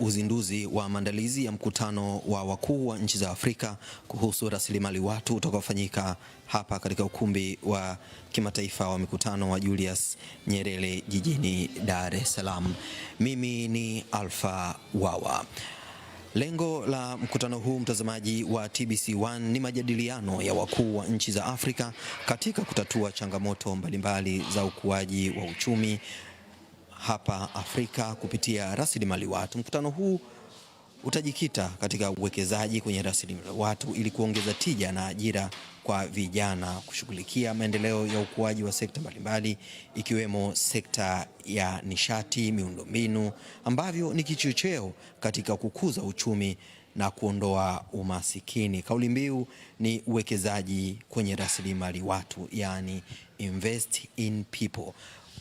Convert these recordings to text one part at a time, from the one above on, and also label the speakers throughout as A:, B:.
A: uzinduzi wa maandalizi ya mkutano wa wakuu wa nchi za Afrika kuhusu rasilimali watu utakaofanyika hapa katika ukumbi wa kimataifa wa mikutano wa Julius Nyerere jijini Dar es Salaam. Mimi ni Alpha Wawa. Lengo la mkutano huu, mtazamaji wa TBC1, ni majadiliano ya wakuu wa nchi za Afrika katika kutatua changamoto mbalimbali za ukuaji wa uchumi hapa Afrika kupitia rasilimali watu. Mkutano huu utajikita katika uwekezaji kwenye rasilimali watu ili kuongeza tija na ajira kwa vijana, kushughulikia maendeleo ya ukuaji wa sekta mbalimbali ikiwemo sekta ya nishati, miundombinu ambavyo ni kichocheo katika kukuza uchumi na kuondoa umasikini. Kauli mbiu ni uwekezaji kwenye rasilimali watu, yani invest in people.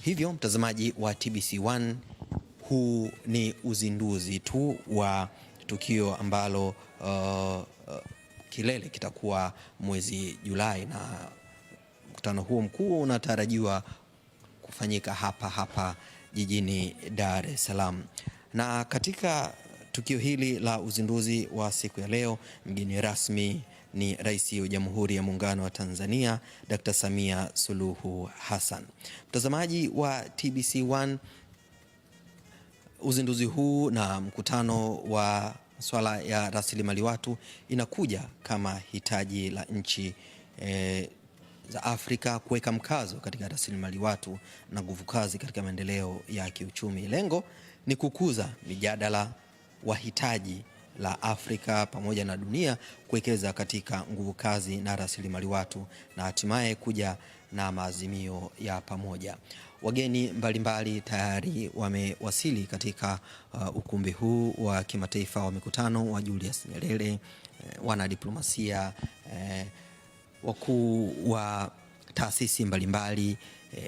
A: Hivyo mtazamaji wa TBC1, huu ni uzinduzi tu wa tukio ambalo kilele kitakuwa mwezi Julai, na mkutano huu mkuu unatarajiwa kufanyika hapa jijini Dar es Salaam. Na katika tukio hili la uzinduzi wa siku ya leo, mgeni rasmi ni Rais wa Jamhuri ya Muungano wa Tanzania, Dr. Samia Suluhu Hassan. Mtazamaji wa TBC1, uzinduzi huu na mkutano wa masuala ya rasilimali watu inakuja kama hitaji la nchi za Afrika kuweka mkazo katika rasilimali watu na nguvu kazi katika maendeleo ya kiuchumi. Lengo ni kukuza mijadala wa hitaji la Afrika pamoja na dunia kuwekeza katika nguvu kazi na rasilimali watu na hatimaye kuja na maazimio ya pamoja. Wageni mbalimbali tayari wamewasili katika ukumbi huu wa kimataifa wa mikutano wa Julius Nyerere, wanadiplomasia, wakuu wa taasisi mbalimbali,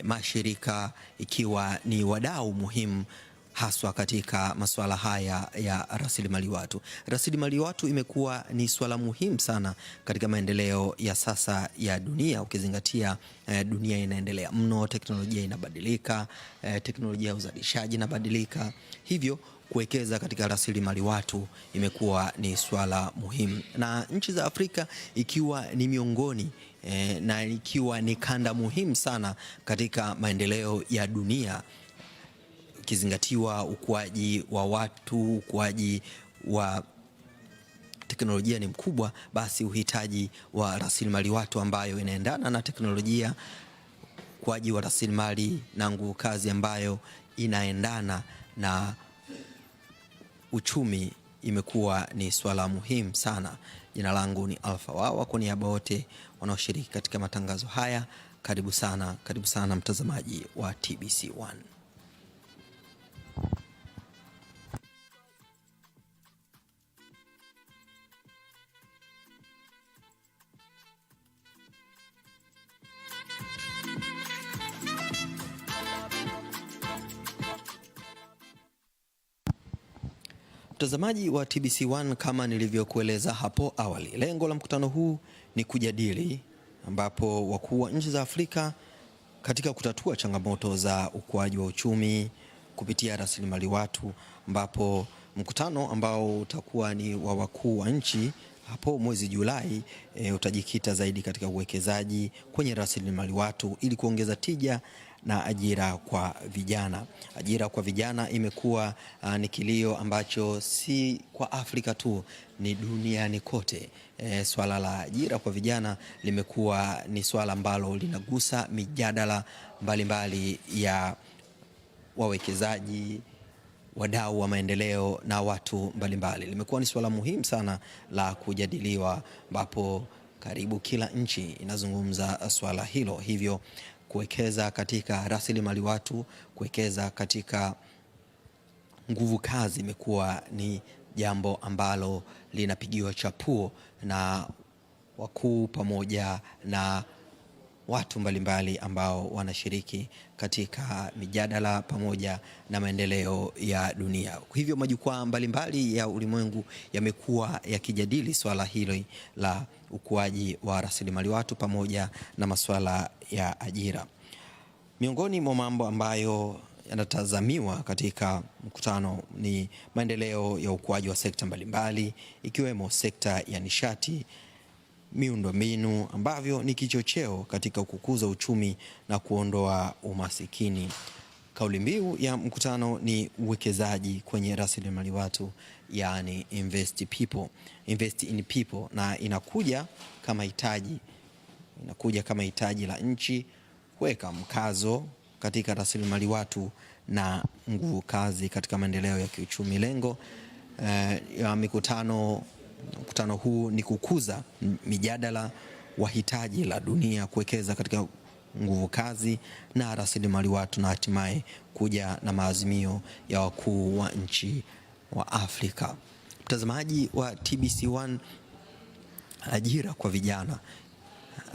A: mashirika, ikiwa ni wadau muhimu haswa katika masuala haya ya rasilimali watu. Rasilimali watu imekuwa ni swala muhimu sana katika maendeleo ya sasa ya dunia, ukizingatia dunia inaendelea mno, teknolojia inabadilika, teknolojia ya uzalishaji inabadilika. Hivyo kuwekeza katika rasilimali watu imekuwa ni swala muhimu, na nchi za Afrika ikiwa ni miongoni na ikiwa ni kanda muhimu sana katika maendeleo ya dunia, ikizingatiwa ukuaji wa watu, ukuaji wa teknolojia ni mkubwa, basi uhitaji wa rasilimali watu ambayo inaendana na teknolojia, ukuaji wa rasilimali na nguvu kazi ambayo inaendana na uchumi imekuwa ni swala muhimu sana. Jina langu ni Alpha Wawa, kwa niaba wote wanaoshiriki katika matangazo haya, karibu sana mtazamaji wa TBC1. Mtazamaji wa TBC1, kama nilivyokueleza hapo awali, lengo la mkutano huu ni kujadili, ambapo wakuu wa nchi za Afrika katika kutatua changamoto za ukuaji wa uchumi kupitia rasilimali watu, ambapo mkutano ambao utakuwa ni wa wakuu wa nchi hapo mwezi Julai utajikita zaidi katika uwekezaji kwenye rasilimali watu ili kuongeza tija na ajira kwa vijana. Ajira kwa vijana imekuwa ni kilio ambacho si kwa Afrika tu, ni duniani kote. Swala la ajira kwa vijana limekuwa ni swala ambalo linagusa mijadala mbalimbali ya wawekezaji, wadau wa maendeleo na watu mbalimbali. Limekuwa ni swala muhimu sana la kujadiliwa, ambapo karibu kila nchi inazungumza swala hilo. Hivyo kuwekeza katika rasilimali watu, kuwekeza katika nguvu kazi imekuwa ni jambo ambalo linapigiwa chapuo na wakuu pamoja na watu mbalimbali ambao wanashiriki katika mijadala pamoja na maendeleo ya dunia. Hivyo majukwaa mbalimbali ya ulimwengu yamekuwa yakijadili swala hili la ukuaji wa rasilimali watu pamoja na masuala ya ajira. Miongoni mwa mambo ambayo yanatazamiwa katika mkutano ni maendeleo ya ukuaji wa sekta mbalimbali ikiwemo sekta ya nishati, miundombinu ambavyo ni kichocheo katika kukuza uchumi na kuondoa umasikini. Kauli mbiu ya mkutano ni uwekezaji kwenye rasilimali watu, yani invest in people, na inakuja kama hitaji la nchi kuweka mkazo katika rasilimali watu na nguvu kazi katika maendeleo ya kiuchumi. Lengo ya mkutano huu ni kukuza mijadala wa hitaji la dunia kuwekeza katika nguvu kazi na rasilimali watu na hatimaye kuja na maazimio ya wakuu wa nchi wa Afrika. Mtazamaji wa TBC1, ajira kwa vijana,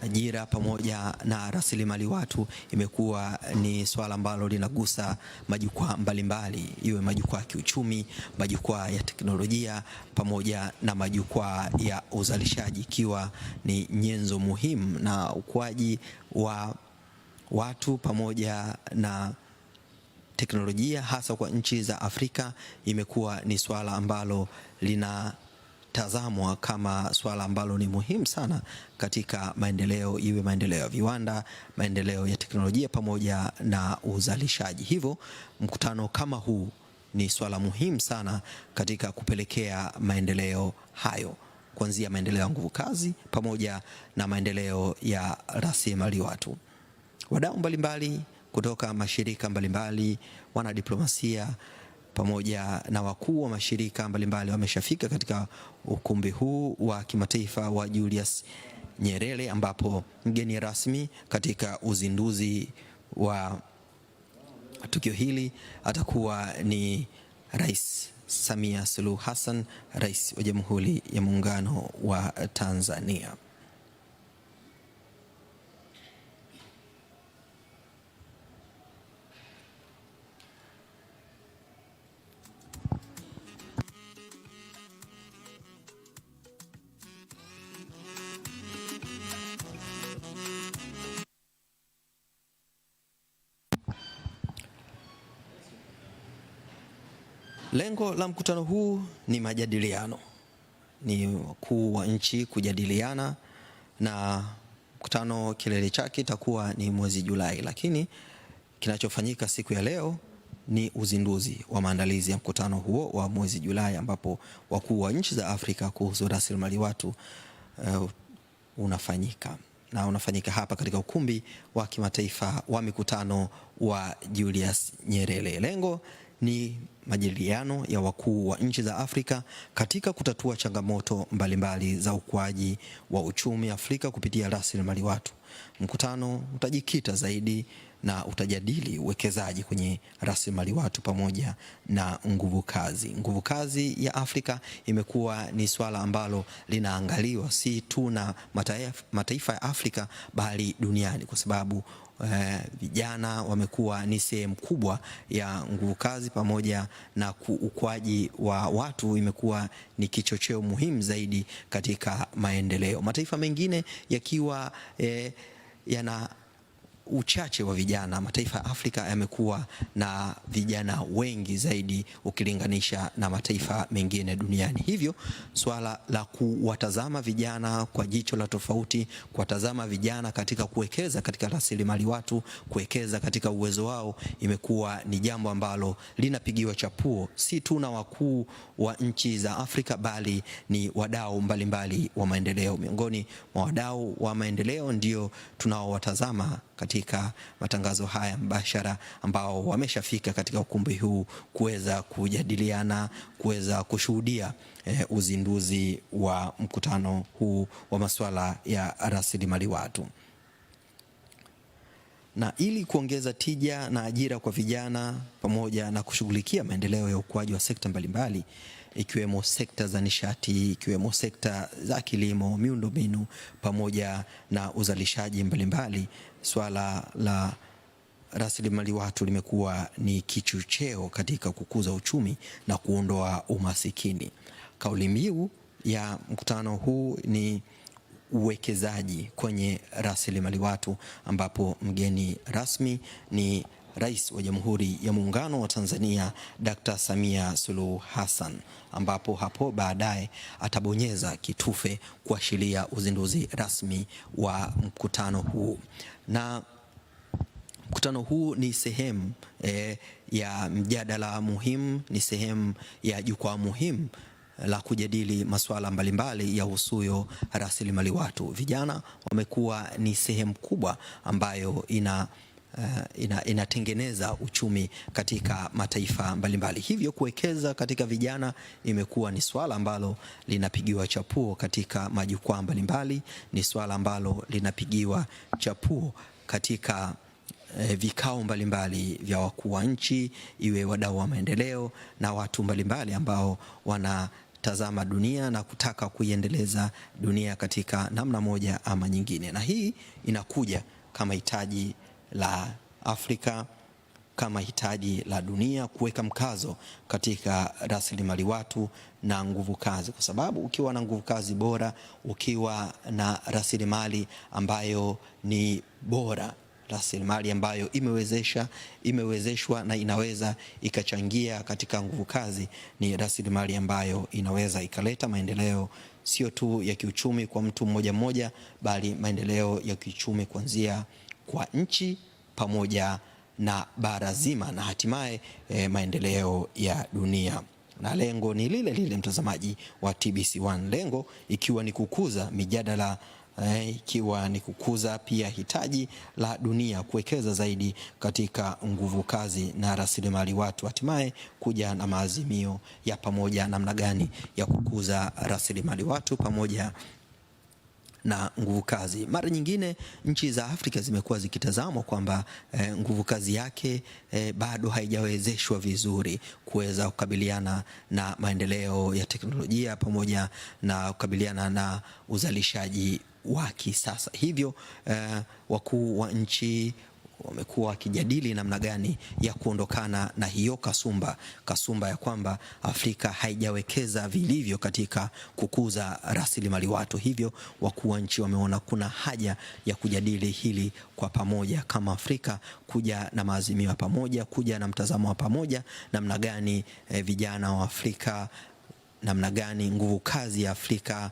A: ajira pamoja na rasilimali watu imekuwa ni swala ambalo linagusa majukwaa mbalimbali, iwe majukwaa ya kiuchumi, majukwaa ya teknolojia pamoja na majukwaa ya uzalishaji, ikiwa ni nyenzo muhimu na ukuaji wa watu pamoja na teknolojia hasa kwa nchi za Afrika. Imekuwa ni swala ambalo linatazamwa kama swala ambalo ni muhimu sana katika maendeleo, iwe maendeleo ya viwanda, maendeleo ya teknolojia pamoja na uzalishaji. Hivyo mkutano kama huu ni swala muhimu sana katika kupelekea maendeleo hayo, kuanzia maendeleo ya nguvu kazi pamoja na maendeleo ya rasilimali watu. Wadau mbalimbali kutoka mashirika mbalimbali, wanadiplomasia pamoja na wakuu wa mashirika mbalimbali wameshafika katika ukumbi huu wa kimataifa wa Julius Nyerere, ambapo mgeni rasmi katika uzinduzi wa tukio hili atakuwa ni Rais Samia Suluhu Hassan, Rais wa Jamhuri ya Muungano wa Tanzania. Lengo la mkutano huu ni majadiliano, ni wakuu wa nchi kujadiliana, na mkutano kilele chake itakuwa ni mwezi Julai, lakini kinachofanyika siku ya leo ni uzinduzi wa maandalizi ya mkutano huo wa mwezi Julai, ambapo wakuu wa nchi za Afrika kuhusu rasilimali watu unafanyika hapa katika ukumbi wa kimataifa wa mikutano wa Julius Nyerere. Lengo ni majadiliano ya wakuu wa nchi za Afrika katika kutatua changamoto mbalimbali za ukuaji wa uchumi Afrika kupitia rasilimali watu. Mkutano utajikita zaidi na utajadili uwekezaji kwenye rasilimali watu pamoja na nguvu kazi. Nguvu kazi ya Afrika imekuwa ni swala ambalo linaangaliwa si tu na mataifa ya Afrika bali duniani, kwa sababu vijana wamekuwa ni sehemu kubwa ya nguvu kazi pamoja na ukuaji wa watu, imekuwa ni kichocheo muhimu zaidi katika maendeleo. Mataifa mengine yakiwa yana uchache wa vijana, mataifa ya Afrika yamekuwa na vijana wengi zaidi ukilinganisha na mataifa mengine duniani. Hivyo swala la kuwatazama vijana kwa jicho la tofauti, kuwatazama vijana katika kuwekeza katika rasilimali watu, kuwekeza katika uwezo wao, imekuwa ni jambo ambalo linapigiwa chapuo si tu na wakuu wa nchi za Afrika bali ni wadau mbalimbali wa maendeleo. Miongoni mwa wadau wa maendeleo ndio tunaowatazama katika matangazo haya mbashara, ambao wameshafika katika ukumbi huu kuweza kujadiliana, kuweza kushuhudia uzinduzi wa mkutano huu wa masuala ya rasilimali watu. Na ili kuongeza tija na ajira kwa vijana pamoja na kushughulikia maendeleo ya ukuaji wa sekta mbalimbali ikiwemo sekta za nishati, ikiwemo sekta za kilimo, miundombinu pamoja na uzalishaji mbalimbali, swala la rasilimali watu limekuwa ni kichocheo katika kukuza uchumi na kuondoa umasikini. Kauli mbiu ya mkutano huu ni uwekezaji kwenye rasilimali watu, ambapo mgeni rasmi ni Rais wa Jamhuri ya Muungano wa Tanzania Dr. Samia Suluhu Hassan, ambapo hapo baadaye atabonyeza kitufe kuashiria uzinduzi rasmi wa mkutano huu. Na mkutano huu ni sehemu ya mjadala muhimu, ni sehemu ya jukwaa muhimu la kujadili masuala mbalimbali ya husuyo rasilimali watu. Vijana wamekuwa ni sehemu kubwa ambayo inatengeneza uchumi katika mataifa mbalimbali. Hivyo kuwekeza katika vijana imekuwa ni swala ambalo linapigiwa chapuo katika majukwaa mbalimbali, ni swala ambalo linapigiwa chapuo katika vikao mbalimbali vya wakuu wa nchi, iwe wadau wa maendeleo na watu mbalimbali ambao wanatazama dunia na kutaka kuiendeleza dunia katika namna moja ama nyingine. Na hii inakuja kama hitaji la Afrika, kama hitaji la dunia kuweka mkazo katika rasilimali watu na nguvu kazi, kwa sababu ukiwa na nguvu kazi bora, ukiwa na rasilimali ambayo ni bora, rasilimali ambayo imewezeshwa na inaweza ikachangia katika nguvu kazi, ni rasilimali ambayo inaweza ikaleta maendeleo sio tu ya kiuchumi kwa mtu mmoja mmoja, bali maendeleo ya kiuchumi kuanzia kwa nchi pamoja na bara zima na hatimaye maendeleo ya dunia. Na lengo ni lile lile, mtazamaji wa TBC1, lengo ikiwa ni kukuza mijadala, ikiwa ni kukuza pia hitaji la dunia kuwekeza zaidi katika nguvu kazi na rasilimali watu, hatimaye kuja na maazimio ya pamoja namna gani ya kukuza rasilimali watu pamoja na nguvu kazi. Mara nyingine nchi za Afrika zimekuwa zikitazamwa kwamba nguvu kazi yake bado haijawezeshwa vizuri kuweza kukabiliana na maendeleo ya teknolojia pamoja na kukabiliana na uzalishaji wa kisasa. Hivyo wakuu wa nchi wamekuwa wakijadili namna gani ya kuondokana na hiyo kasumba ya kwamba Afrika haijawekeza vilivyo katika kukuza rasilimali watu. Hivyo wakuu wa nchi wameona kuna haja ya kujadili hili kwa pamoja kama Afrika, kuja na maazimio ya pamoja, kuja na mtazamo wa pamoja, namna gani vijana wa Afrika, namna gani nguvu kazi ya Afrika,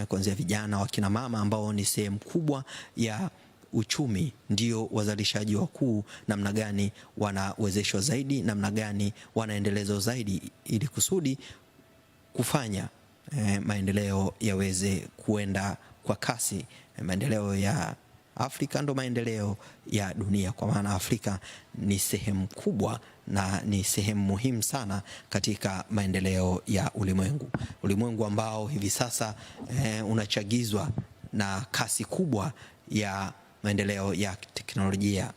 A: kuanzia vijana, wakina mama ambao ni sehemu kubwa ya uchumi, ndio wazalishaji wakuu, namna gani wanawezeshwa zaidi, namna gani wanaendelezwa zaidi, ili kusudi kufanya maendeleo yaweze kuenda kwa kasi. Maendeleo ya Afrika ndo maendeleo ya dunia, kwa maana Afrika ni sehemu kubwa na ni sehemu muhimu sana katika maendeleo ya ulimwengu ambao hivi sasa unachagizwa na kasi kubwa ya maendeleo ya teknolojia.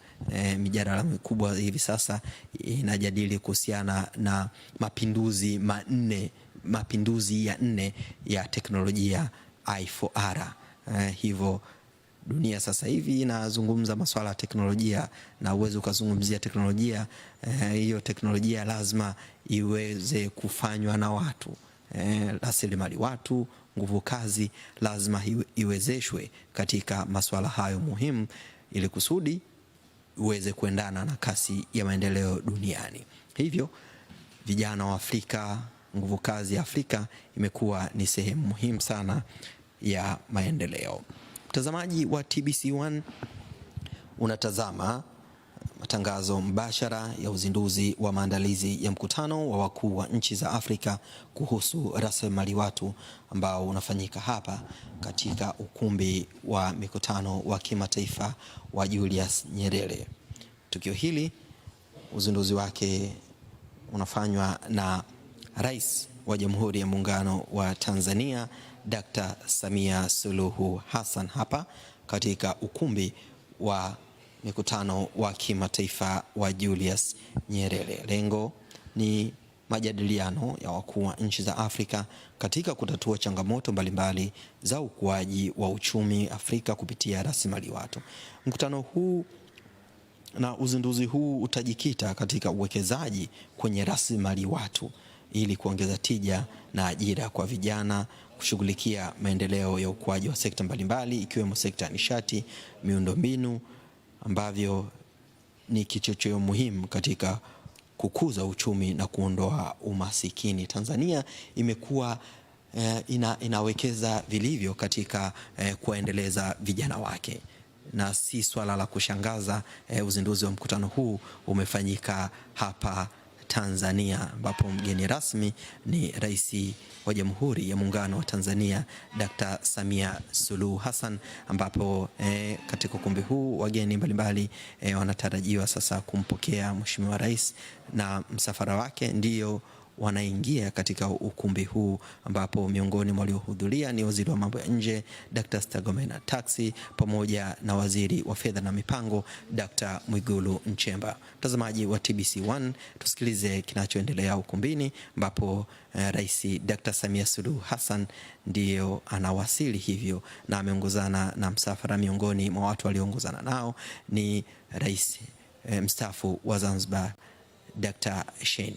A: Mijadala mikubwa hivi sasa inajadili kuhusiana na mapinduzi ya nne ya teknolojia I4R. Hivyo dunia sasa hivi inazungumza masuala ya teknolojia, na uwezo ukazungumzia teknolojia, hiyo teknolojia lazima iweze kufanywa na watu. Rasilimali watu, nguvu kazi lazima iwezeshwe katika masuala hayo muhimu, ili kusudi uweze kuendana na kasi ya maendeleo duniani. Hivyo vijana wa Afrika, nguvu kazi ya Afrika imekuwa ni sehemu muhimu sana ya maendeleo. Mtazamaji wa TBC1, unatazama matangazo mbashara ya uzinduzi wa maandalizi ya mkutano wa wakuu wa nchi za Afrika kuhusu rasilimali watu, ambao unafanyika hapa katika ukumbi wa mikutano wa kimataifa wa Julius Nyerere. Tukio hili, uzinduzi wake unafanywa na Rais wa Jamhuri ya Muungano wa Tanzania Dr. Samia Suluhu Hassan hapa katika ukumbi wa mikutano wa kimataifa wa Julius Nyerere. Lengo ni majadiliano ya wakuu wa nchi za Afrika katika kutatua changamoto mbalimbali za ukuaji wa uchumi Afrika kupitia rasilimali watu. Mkutano huu na uzinduzi huu utajikita katika uwekezaji kwenye rasilimali watu ili kuongeza tija na ajira kwa vijana, kushughulikia maendeleo ya ukuaji wa sekta mbalimbali ikiwemo sekta ya nishati, miundombinu, ambavyo ni kichocheo muhimu katika kukuza uchumi na kuondoa umasikini. Tanzania imekuwa inawekeza vilivyo katika kuendeleza vijana wake, na si swala la kushangaza. Uzinduzi wa mkutano huu umefanyika hapa Tanzania, ambapo mgeni rasmi ni Rais wa Jamhuri ya Muungano wa Tanzania Dr. Samia Suluhu Hassan, ambapo katika ukumbi huu wageni mbalimbali wanatarajiwa sasa kumpokea Mheshimiwa Rais, na msafara wake ndio wanaingia katika ukumbi huu, ambapo miongoni mwa waliohudhuria ni Waziri wa Mambo ya Nje Dr. Stergomena Tax pamoja na Waziri wa Fedha na Mipango Dr. Mwigulu Nchemba. Mtazamaji wa TBC1, tusikilize kinachoendelea ukumbini, ambapo Rais Dr. Samia Suluhu Hassan ndio anawasili hivyo, na ameongozana na msafara. Miongoni mwa watu walioongozana nao ni Rais mstaafu wa Zanzibar Dr. Shein.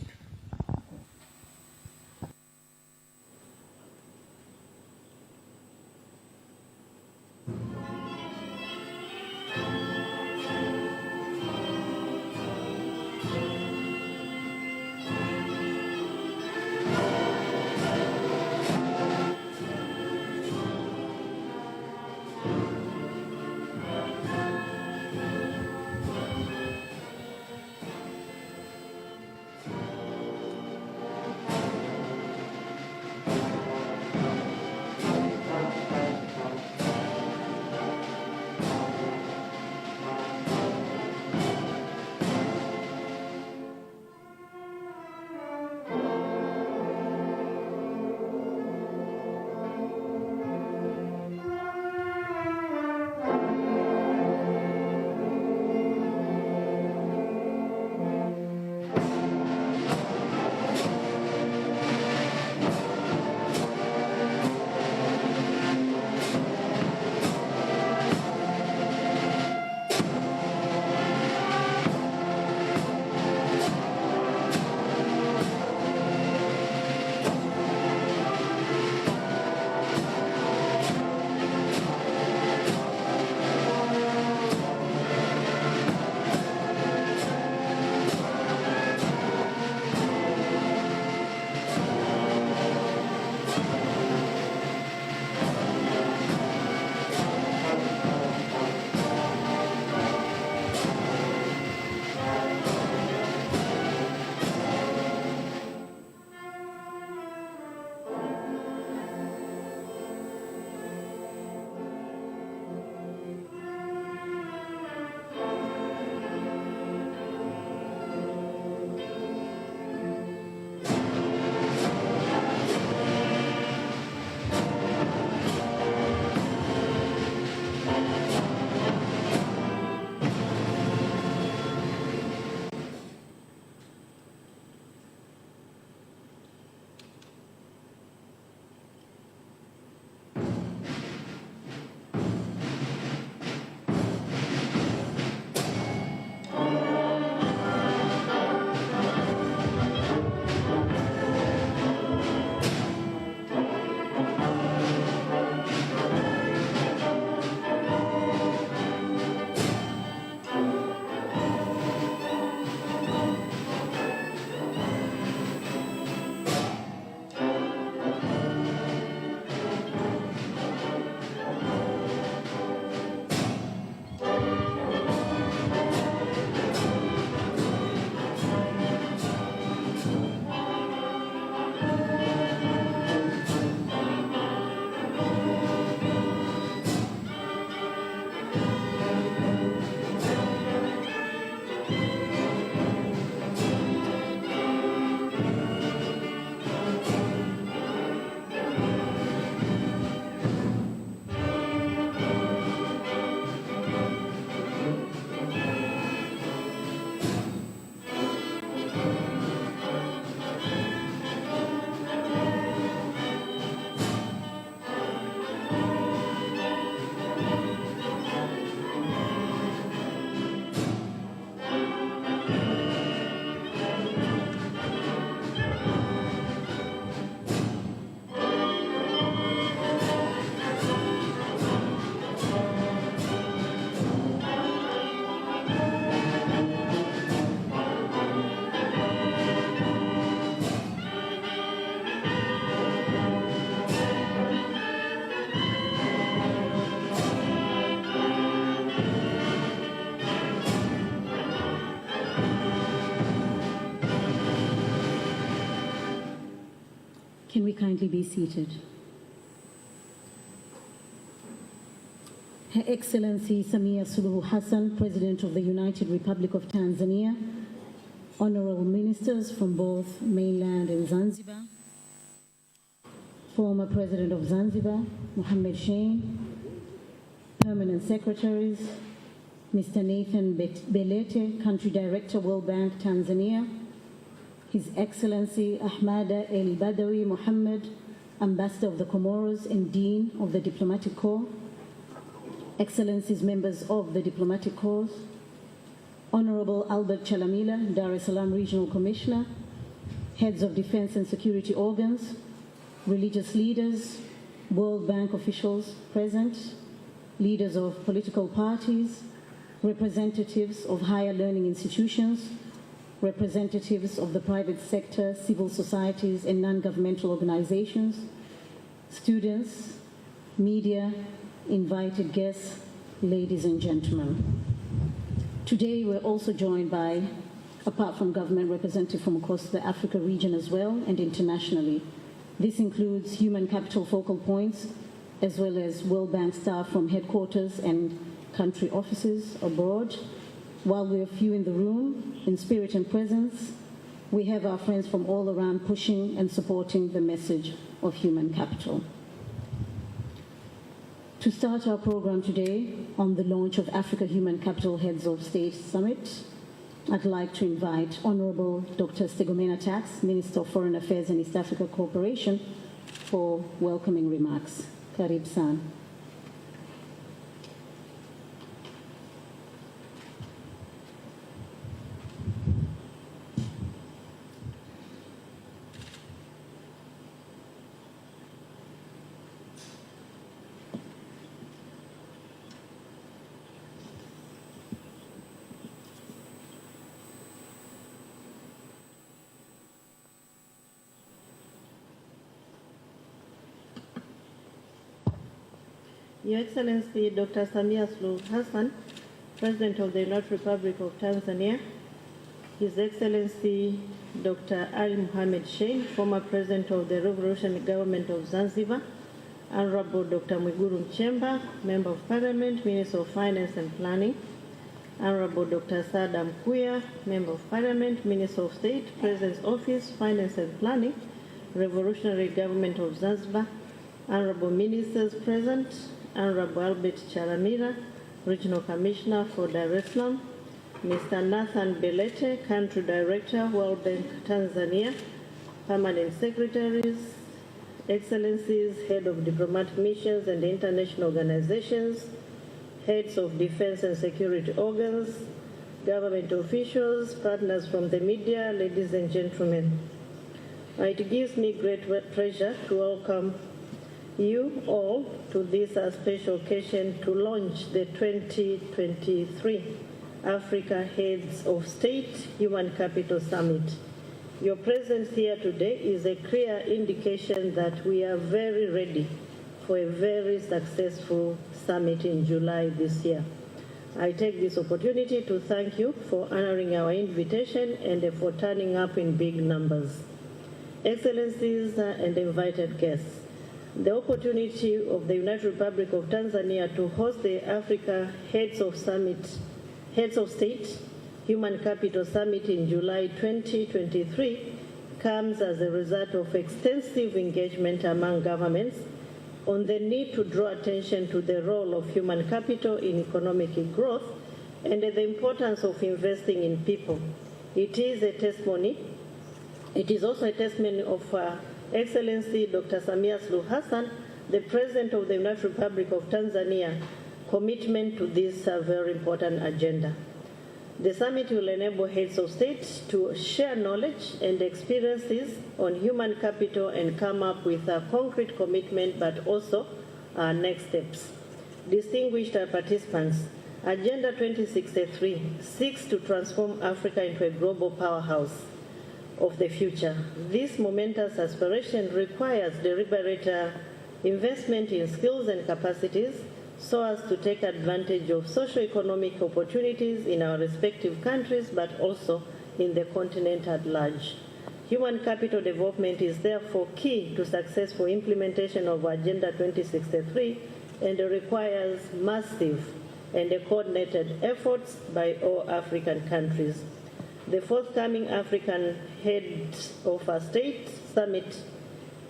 B: Can we kindly be seated? Her Excellency Samia Suluhu Hassan, President of the United Republic of Tanzania, honorable ministers from both mainland and Zanzibar, former President of Zanzibar, Mohamed Shein, permanent secretaries, Mr. Nathan Belete, Country Director, World Bank, Tanzania, His Excellency Ahmada El Badawi Mohammed, Ambassador of the Comoros and Dean of the Diplomatic Corps, Excellencies, members of the Diplomatic Corps, Honorable Albert Chalamila, Dar es Salaam Regional Commissioner, heads of defense and security organs, religious leaders, World Bank officials present, leaders of political parties, representatives of higher learning institutions, representatives of the private sector, civil societies, and non-governmental organizations, students, media, invited guests, ladies and gentlemen. Today we're also joined by, apart from government, representatives from across the Africa region as well and internationally. This includes human capital focal points, as well as World Bank staff from headquarters and country offices abroad. While we're few in the room, in spirit and presence, we have our friends from all around pushing and supporting the message of human capital. To start our program today on the launch of Africa Human Capital Heads of State Summit, I'd like to invite Honorable Dr. Stegomena Tax, Minister of Foreign Affairs and East Africa Cooperation, for welcoming remarks. Karib San.
C: Your Excellency Dr. Samia Suluhu Hassan, President of the United Republic of Tanzania, His Excellency Dr. Ali Mohamed Shein, former President of the Revolutionary Government of Zanzibar, Honorable Dr. Mwigulu Nchemba, Member of Parliament, Minister of Finance and Planning, Honorable Dr. Sada Mkuya, Member of Parliament, Minister of State, President's Office, Finance and Planning, Revolutionary Government of Zanzibar, Honorable Ministers present, Honorable Albert Chalamila, Regional Commissioner for Dar es Salaam, Mr. Nathan Belete, Country Director, World Bank Tanzania, Permanent Secretaries, Excellencies, Head of Diplomatic Missions and International Organizations, Heads of Defense and Security Organs, Government officials, partners from the media, ladies and gentlemen. It gives me great pleasure to welcome you all to this special occasion to launch the 2023 Africa Heads of State Human Capital Summit. Your presence here today is a clear indication that we are very ready for a very successful summit in July this year. I take this opportunity to thank you for honoring our invitation and for turning up in big numbers. Excellencies and invited guests, the opportunity of the United Republic of Tanzania to host the Africa Heads of State Human Capital Summit in July 2023 comes as a result of extensive engagement among governments on the need to draw attention to the role of human capital in economic growth and the importance of investing in people. It is also a testimony of Excellency Dr. Samia Suluhu Hassan, the President of the United Republic of Tanzania, commitment to this very important agenda. The summit will enable heads of state to share knowledge and experiences on human capital and come up with a concrete commitment, but also next steps. Distinguished participants, Agenda 2063 seeks to transform Africa into a global powerhouse of the future. This momentous aspiration requires deliberate investment in skills and capacities so as to take advantage of socio-economic opportunities in our respective countries, but also in the continent at large. Human capital development is therefore key to successful implementation of Agenda 2063 and requires massive and coordinated efforts by all African countries. The forthcoming African Heads of State Summit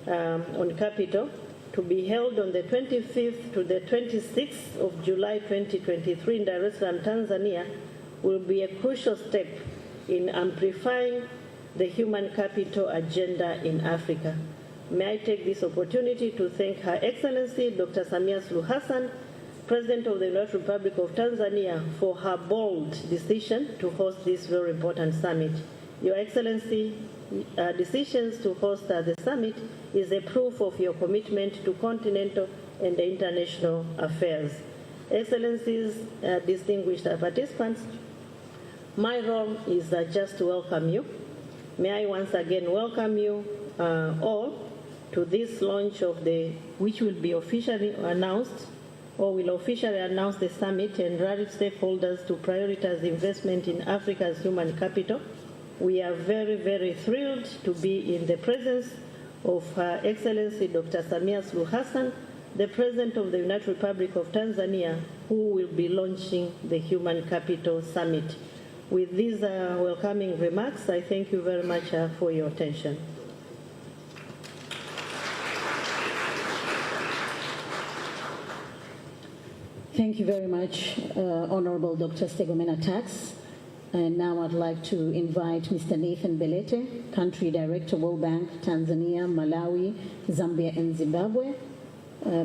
C: on Capital, to be held on the 25th to the 26th of July 2023 in Dar es Salaam, Tanzania, will be a crucial step in amplifying the human capital agenda in Africa. May I take this opportunity to thank Her Excellency Dr. Samia Suluhu Hassan, President of the United Republic of Tanzania, for her bold decision to host this very important summit. Your Excellency, decisions to host the summit is a proof of your commitment to continental and international affairs. Excellencies, distinguished participants, my role is just to welcome you. May I once again welcome you all to this launch of which will be officially announced, or will officially announce the summit and rally stakeholders to prioritize investment in Africa's human capital. We are very, very thrilled to be in the presence of Her Excellency Dr. Samia Suluhu Hassan, the President of the United Republic of Tanzania, who will be launching the Human Capital Summit. With these welcoming remarks, I thank you very much for your attention.
B: Thank you very much, Honorable Dr. Stegomena Tax. And now I'd like to invite Mr. Nathan Belete, Country Director, World Bank, Tanzania, Malawi, Zambia, and Zimbabwe,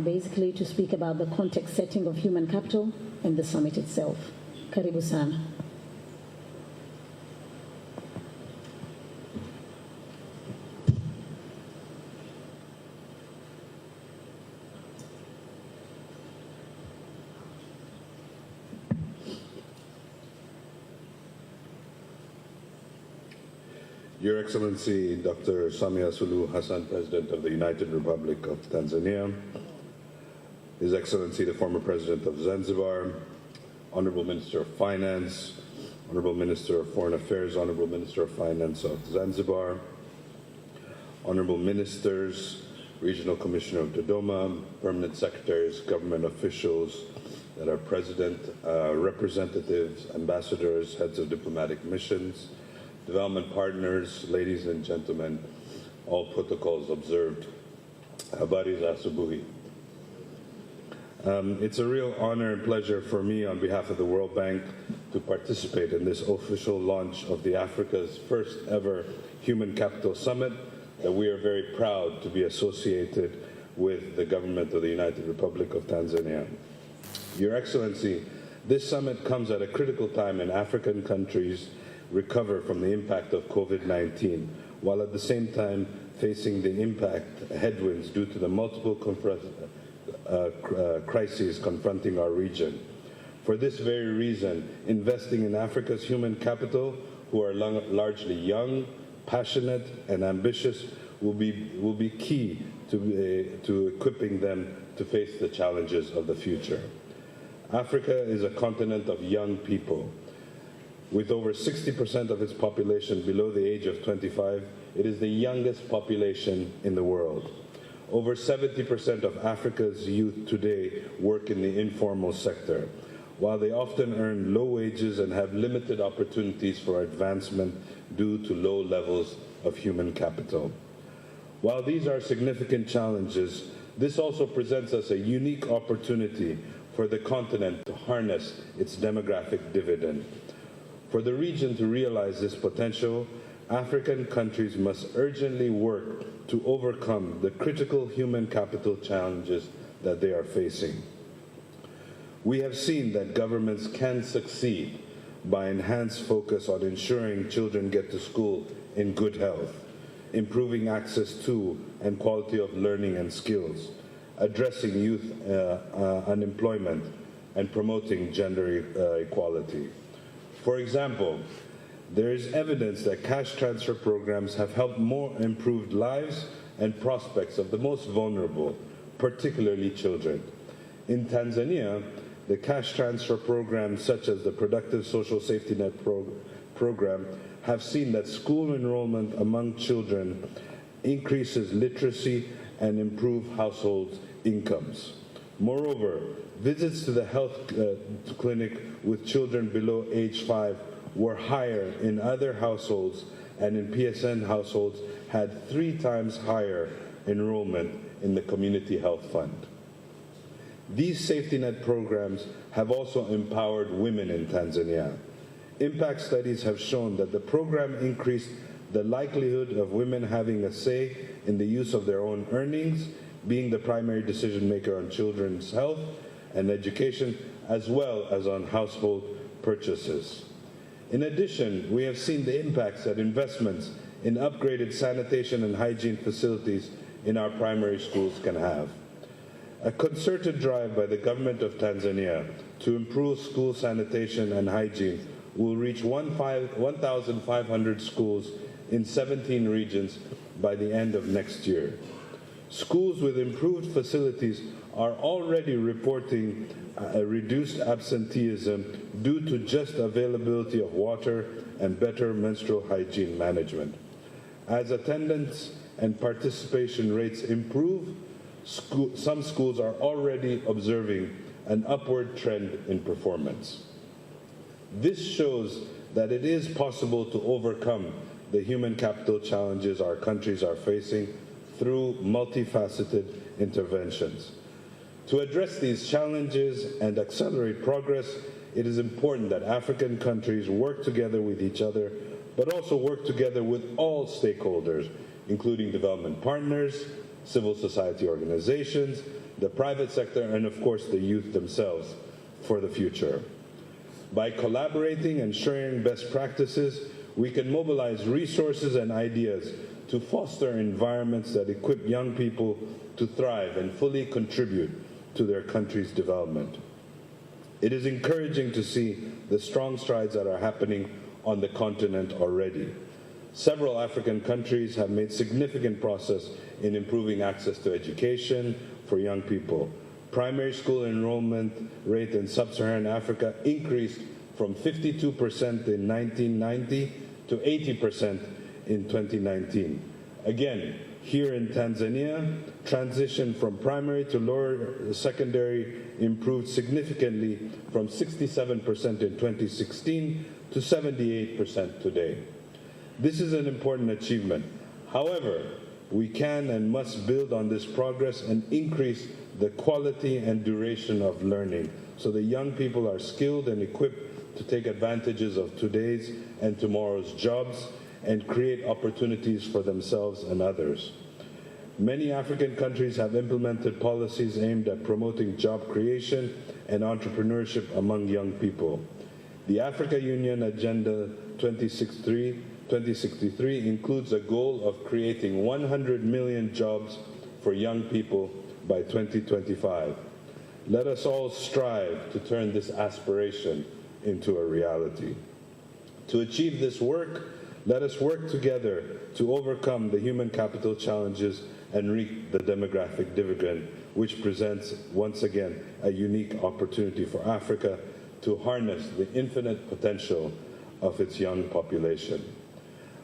B: basically to speak about the context setting of human capital and the summit itself. Karibu sana.
D: Your Excellency, Dr. Samia Suluhu Hassan, President of the United Republic of Tanzania, His Excellency, the former President of Zanzibar, Honorable Minister of Finance, Honorable Minister of Foreign Affairs, Honorable Minister of Finance of Zanzibar, Honorable Ministers, Regional Commissioner of Dodoma, Permanent Secretaries, government officials that are present, representatives, ambassadors, heads of diplomatic missions, development partners, ladies and gentlemen, all protocols observed. Habari za asubuhi. It's a real honor and pleasure for me on behalf of the World Bank to participate in this official launch of the Africa's first ever Human Capital Summit that we are very proud to be associated with the government of the United Republic of Tanzania. Your Excellency, this summit comes at a critical time in African countries recover from the impact of COVID-19, while at the same time facing the impact headwinds due to the multiple crises confronting our region. For this very reason, investing in Africa's human capital, who are largely young, passionate, and ambitious, will be key to equipping them to face the challenges of the future. Africa is a continent of young people. With over 60% of its population below the age of 25, it is the youngest population in the world. Over 70% of Africa's youth today work in the informal sector, while they often earn low wages and have limited opportunities for advancement due to low levels of human capital. While these are significant challenges, this also presents us a unique opportunity for the continent to harness its demographic dividend. For the region to realize this potential, African countries must urgently work to overcome the critical human capital challenges that they are facing. We have seen that governments can succeed by enhanced focus on ensuring children get to school in good health, improving access to and quality of learning and skills, addressing youth unemployment, and promoting gender equality. For example, there is evidence that cash transfer programs have helped more improved lives and prospects of the most vulnerable, particularly children. In Tanzania, the cash transfer programs such as the Productive Social Safety Net program have seen that school enrollment among children increases literacy and improves household incomes. Moreover, visits to the health clinic with children below age 5 were higher in other households, and in PSN households had 3 times higher enrollment in the Community Health Fund. These safety net programs have also empowered women in Tanzania. Impact studies have shown that the program increased the likelihood of women having a say in the use of their own earnings, being the primary decision maker on children's health and education, as well as on household purchases. In addition, we have seen the impacts that investments in upgraded sanitation and hygiene facilities in our primary schools can have. A concerted drive by the government of Tanzania to improve school sanitation and hygiene will reach 1,500 schools in 17 regions by the end of next year. Schools with improved facilities are already reporting a reduced absenteeism due to just availability of water and better menstrual hygiene management. As attendance and participation rates improve, some schools are already observing an upward trend in performance. This shows that it is possible to overcome the human capital challenges our countries are facing through multifaceted interventions. To address these challenges and accelerate progress, it is important that African countries work together with each other, but also work together with all stakeholders, including development partners, civil society organizations, the private sector, and of course the youth themselves for the future. By collaborating and sharing best practices, we can mobilize resources and ideas to foster environments that equip young people to thrive and fully contribute to their country's development. It is encouraging to see the strong strides that are happening on the continent already. Several African countries have made significant progress in improving access to education for young people. Primary school enrollment rate in sub-Saharan Africa increased from 52% in 1990 to 80% in 2019. Again, here in Tanzania, transition from primary to lower secondary improved significantly from 67% in 2016 to 78% today. This is an important achievement. However, we can and must build on this progress and increase the quality and duration of learning so that young people are skilled and equipped to take advantages of today's and tomorrow's jobs and create opportunities for themselves and others. Many African countries have implemented policies aimed at promoting job creation and entrepreneurship among young people. The Africa Union Agenda 2063 includes a goal of creating 100 million jobs for young people by 2025. Let us all strive to turn this aspiration into a reality. To achieve this work, let us work together to overcome the human capital challenges and reap the demographic dividend, which presents, once again, a unique opportunity for Africa to harness the infinite potential of its young population.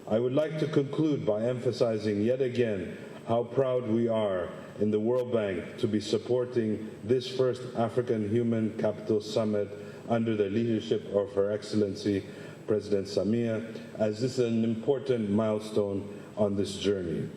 D: I would like to conclude by emphasizing yet again how proud we are in the World Bank to be supporting this first African Human Capital Summit under the leadership of Her Excellency President Samia, as this is an important milestone on this journey.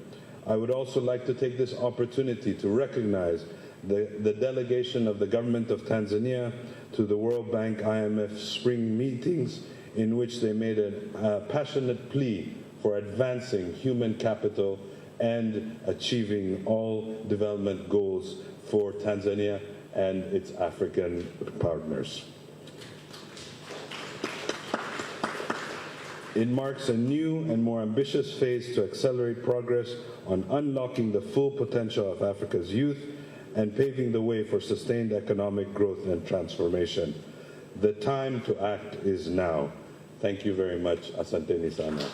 D: I would also like to take this opportunity to recognize the delegation of the government of Tanzania to the World Bank IMF spring meetings, in which they made a passionate plea for advancing human capital and achieving all development goals for Tanzania and its African partners. It marks a new and more ambitious phase to accelerate progress on unlocking the full potential of Africa's youth and paving the way for sustained economic growth and transformation. The time to act is now. Thank you very much. Asanteni sana.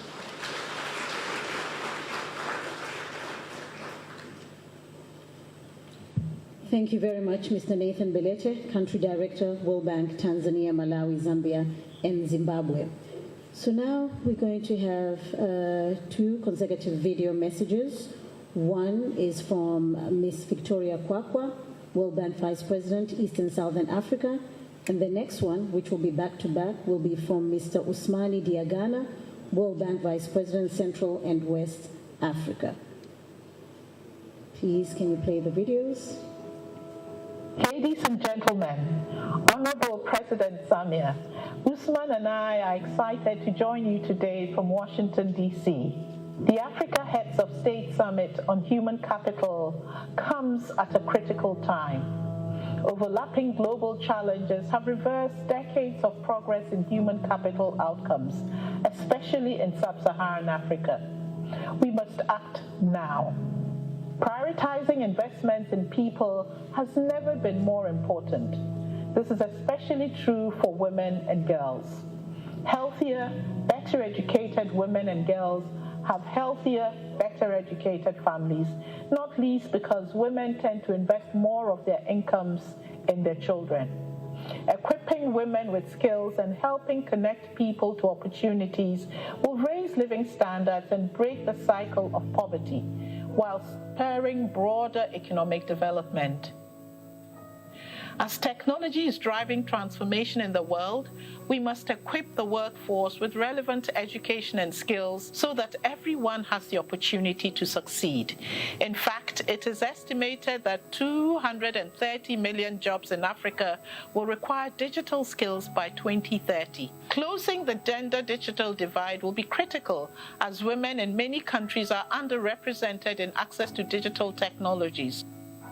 B: Thank you very much, Mr. Nathan Belete, Country Director, World Bank, Tanzania, Malawi, Zambia, and Zimbabwe. So now we're going to have two consecutive video messages. One is from Ms. Victoria Kwakwa, World Bank Vice President, East and Southern Africa. And the next one, which will be back-to-back, will be from Mr. Usmani Diagana, World Bank Vice President, Central and West Africa. Please, can you play the videos?
E: Ladies and gentlemen, Honorable President Samia, Usman and I are excited to join you today from Washington, D.C. The Africa Heads of State Summit on Human Capital comes at a critical time. Overlapping global challenges have reversed decades of progress in human capital outcomes, especially in sub-Saharan Africa. We must act now. Prioritizing investments in people has never been more important. This is especially true for women and girls. Healthier, better educated women and girls have healthier, better educated families, not least because women tend to invest more of their incomes in their children. Equipping women with skills and helping connect people to opportunities will raise living standards and break the cycle of poverty, while spurring broader economic development. As technology is driving transformation in the world, we must equip the workforce with relevant education and skills so that everyone has the opportunity to succeed. In fact, it is estimated that 230 million jobs in Africa will require digital skills by 2030. Closing the gender-digital divide will be critical, as women in many countries are underrepresented in access to digital technologies.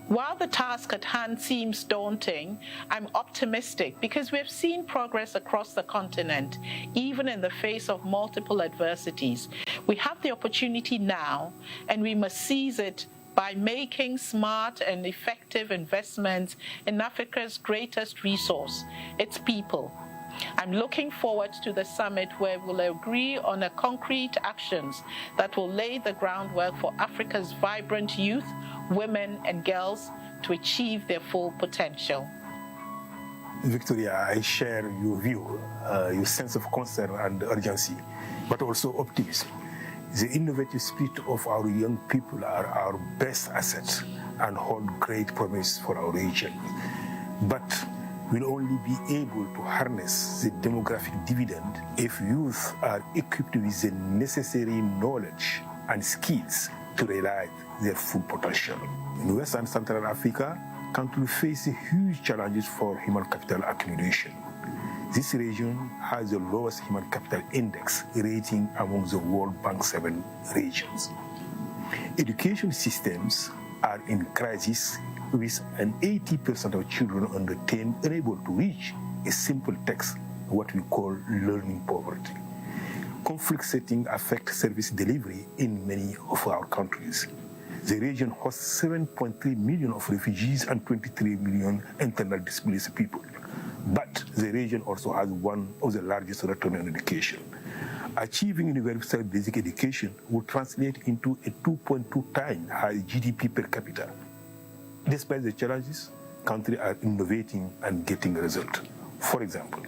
E: While the task at hand seems daunting, I'm optimistic because we've seen progress across the continent, even in the face of multiple adversities. We have the opportunity now, and we must seize it by making smart and effective investments in Africa's greatest resource, its people. I'm looking forward to the summit where we'll agree on concrete actions that will lay the groundwork for Africa's vibrant youth, women and girls to achieve their full potential.
F: Victoria, I share your view, your sense of concern and urgency, but also optimism. The innovative spirit of our young people are our best assets and hold great promise for our region. But we'll only be able to harness the demographic dividend if youth are equipped with the necessary knowledge and skills to realize their full potential. In West and Central Africa, countries face huge challenges for human capital accumulation. This region has the lowest human capital index rating among the World Bank 7 regions. Education systems are in crisis, with an 80% of children under 10 unable to reach a simple text, what we call learning poverty. Conflict setting affects service delivery in many of our countries. The region hosts 7.3 million of refugees and 23 million internally displaced people. But the region also has one of the largest return on education. Achieving universal basic education would translate into a 2.2 times high GDP per capita. Despite the challenges, countries are innovating and getting results. For example,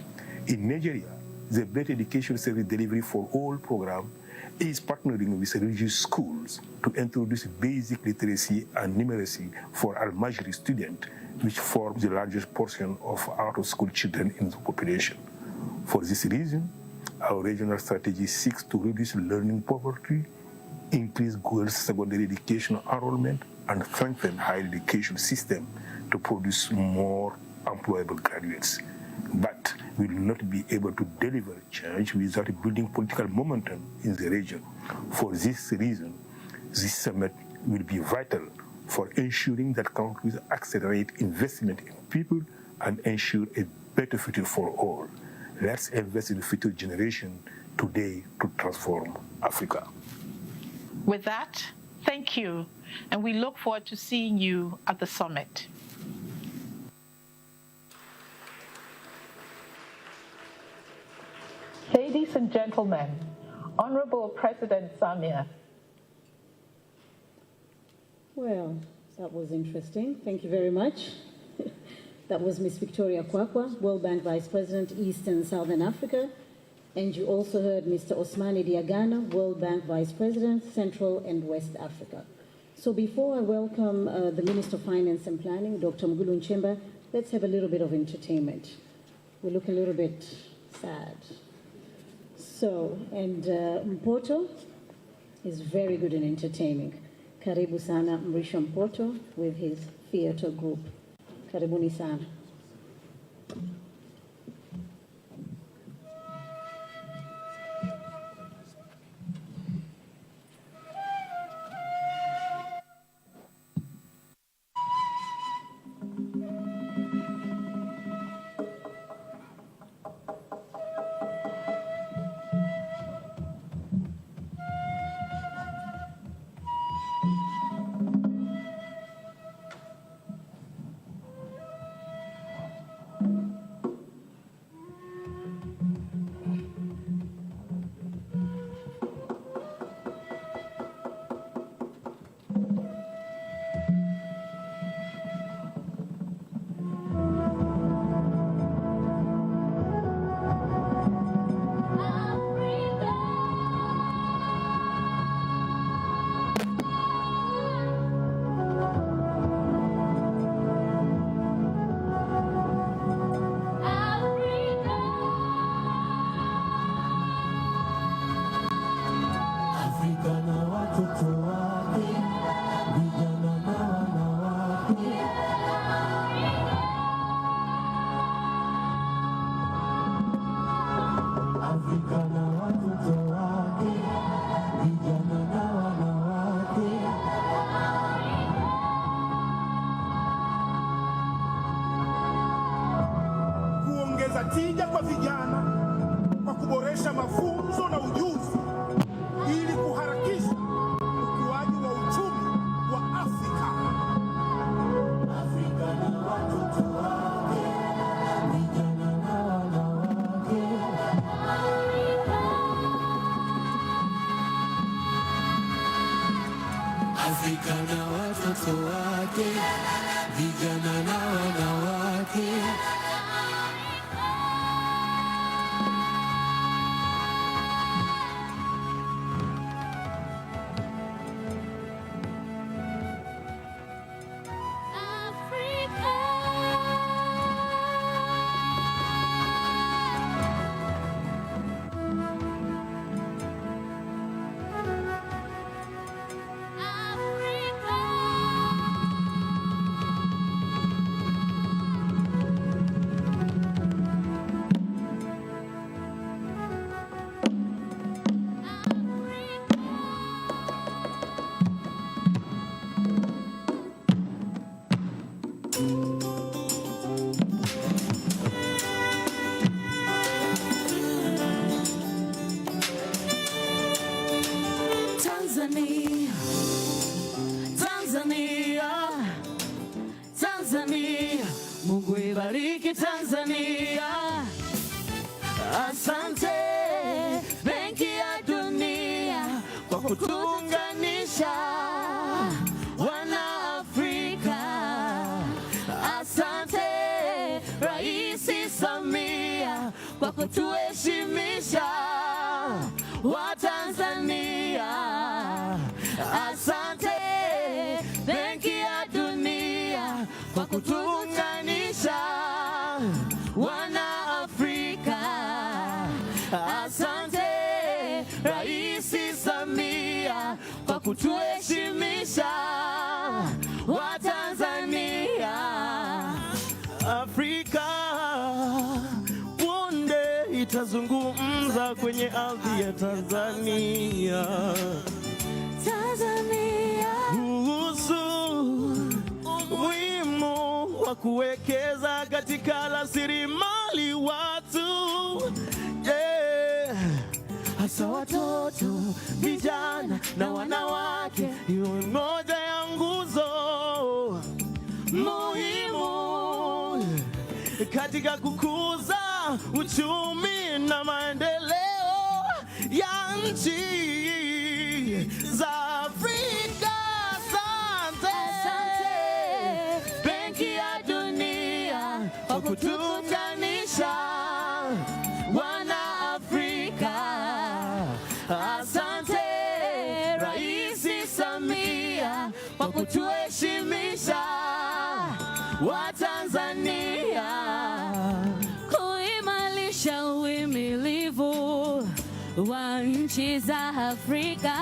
F: in Nigeria, the Better Education Service Delivery for All program is partnering with religious schools to introduce basic literacy and numeracy for Almajiri students, which form the largest portion of out-of-school children in the population. For this reason, our regional strategy seeks to reduce learning poverty, increase girls' secondary education enrollment, and strengthen higher education system to produce more employable graduates. But we will not be able to deliver change without building political momentum in the region. For this reason, this summit will be vital for ensuring that countries accelerate investment in people and ensure a better future for all. Let's invest in the future generation today to transform Africa.
E: With that, thank you, and we look forward to seeing you at the summit. Ladies and gentlemen, Honorable President Samia.
B: Well, that was interesting. Thank you very much. That was Ms. Victoria Kwakwa, World Bank Vice President, East and Southern Africa. And you also heard Mr. Osmani Diagana, World Bank Vice President, Central and West Africa. So before I welcome the Minister of Finance and Planning, Dr. Mgulu Nchemba, let's have a little bit of entertainment. We look a little bit sad. So, and Mpoto is very good in entertaining. Karibu sana Mrisho Mpoto with his theater group. Karibuni sana.
G: Kuongeza tija kwa vijana kwa kuboresha mafunzo na ujuzi ili kuharakisha ukuaji wa uchumi wa Afrika. Afrika na watoto wake, vijana na wanawake. Afrika na watoto wake, vijana na wanawake. Tanzania, Mungu ibariki Tanzania. Asante Benki ya Dunia kwa kutuunganisha wana Afrika. Asante Rais Samia kwa kutuheshimisha wa Tanzania. Asante Benki ya Dunia kwa kutuunganisha wana Afrika. Asante Rais Samia kwa kutuheshimisha wa Tanzania. Afrika punde itazungumza kwenye ardhi ya Tanzania. Kuhusu umuhimu wa kuwekeza katika rasilimali watu, hasa watoto, vijana na wanawake. Hiyo moja ya nguzo muhimu katika kukuza uchumi na maendeleo ya nchi za Afrika. Asante Benki ya Dunia kwa kutuunganisha wana Afrika.
H: kutuheshimisha Watanzania,
I: kuimarisha uhimilivu wa nchi za Afrika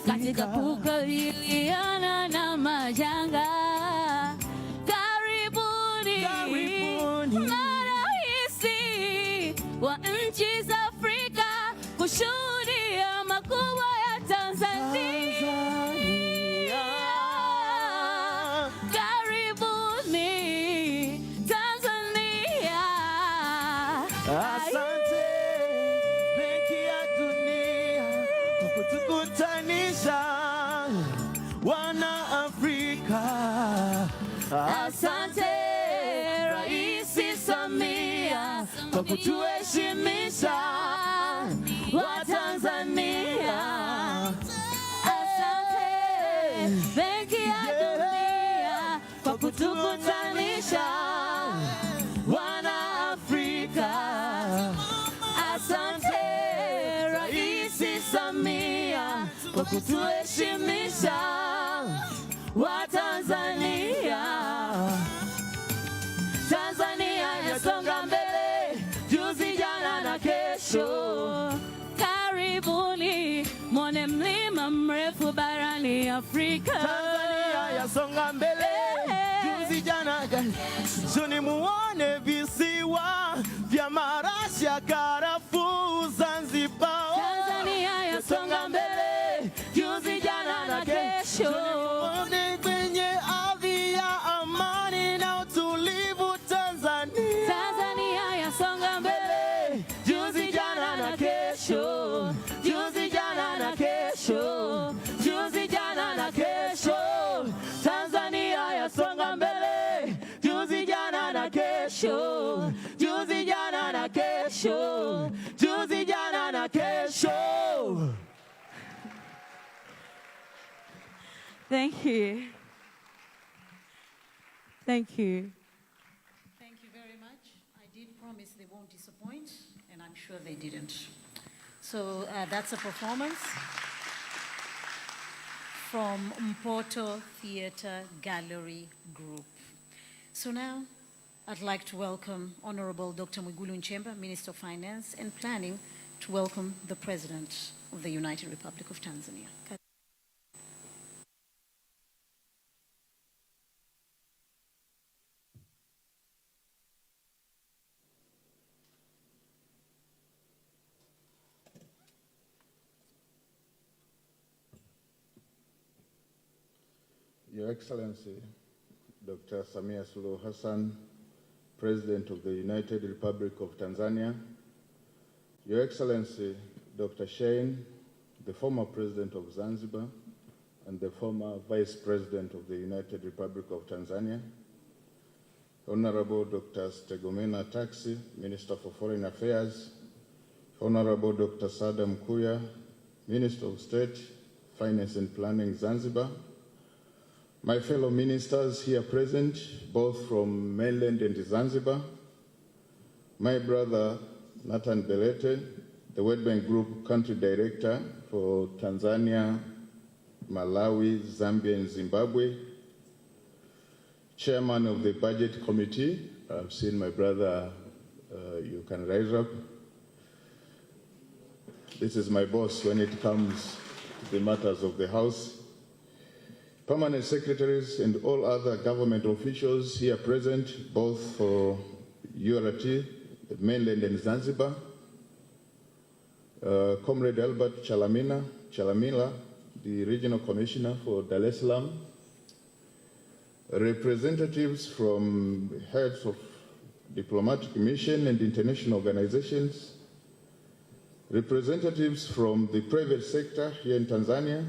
I: katika kukabiliana na majanga. Karibuni marais wa nchi za Afrika kushuhudia makubwa ya Tanzania. Karibuni Tanzania.
H: Asante Benki ya Dunia kwa kutukutanisha wana Afrika. Asante Rais Samia kwa kutuheshimisha Watanzania.
I: Asante Benki ya Dunia kwa kutukutanisha
H: wana Afrika. Asante Rais Samia kwa kutuheshimisha Watanzania. Tanzania yasonga mbele, juzi, jana na kesho.
I: Karibuni mwone mlima mrefu barani Afrika.
H: Tanzania yasonga mbele, juzi, jana kesho. Ni muone visiwa vya marashi ya karafuu Zanzibar.
I: Tanzania yasonga mbele, juzi, jana na kesho.
H: Muone kwenye ardhi ya amani na utulivu Tanzania.
I: Tanzania yasonga mbele,
H: Juzi, jana na kesho. Juzi, jana na kesho. Juzi, jana na kesho. Tanzania yasonga mbele, juzi, jana na kesho. Juzi, jana na kesho. Juzi, jana na kesho.
I: Thank you. Thank you.
B: Thank you very much. I did promise they won't disappoint, and I'm sure they didn't. So that's a performance from Mpoto Theatre Gallery Group. So now I'd like to welcome Honorable Dr. Mwigulu Nchemba, Minister of Finance and Planning, to welcome the President of the United Republic of Tanzania.
D: Your Excellency, Dr. Samia Suluhu Hassan, President of the United Republic of Tanzania, Your Excellency, Dr. Shein, the former President of Zanzibar and the former Vice President of the United Republic of Tanzania, Honorable Dr. Stegomena Taxi, Minister for Foreign Affairs, Honorable Dr. Sada Mkuya, Minister of State, Finance and Planning, Zanzibar, my fellow ministers here present, both from mainland and Zanzibar, my brother Nathan Belete, the World Bank Group Country Director for Tanzania, Malawi, Zambia, and Zimbabwe, Chairman of the Budget Committee, I've seen my brother, you can rise up. This is my boss when it comes to the matters of the House. Permanent secretaries and all other government officials here present, both for URT, the mainland and Zanzibar, Comrade Albert Chalamila, the Regional Commissioner for Dar es Salaam, representatives from heads of diplomatic mission and international organizations, representatives from the private sector here in Tanzania,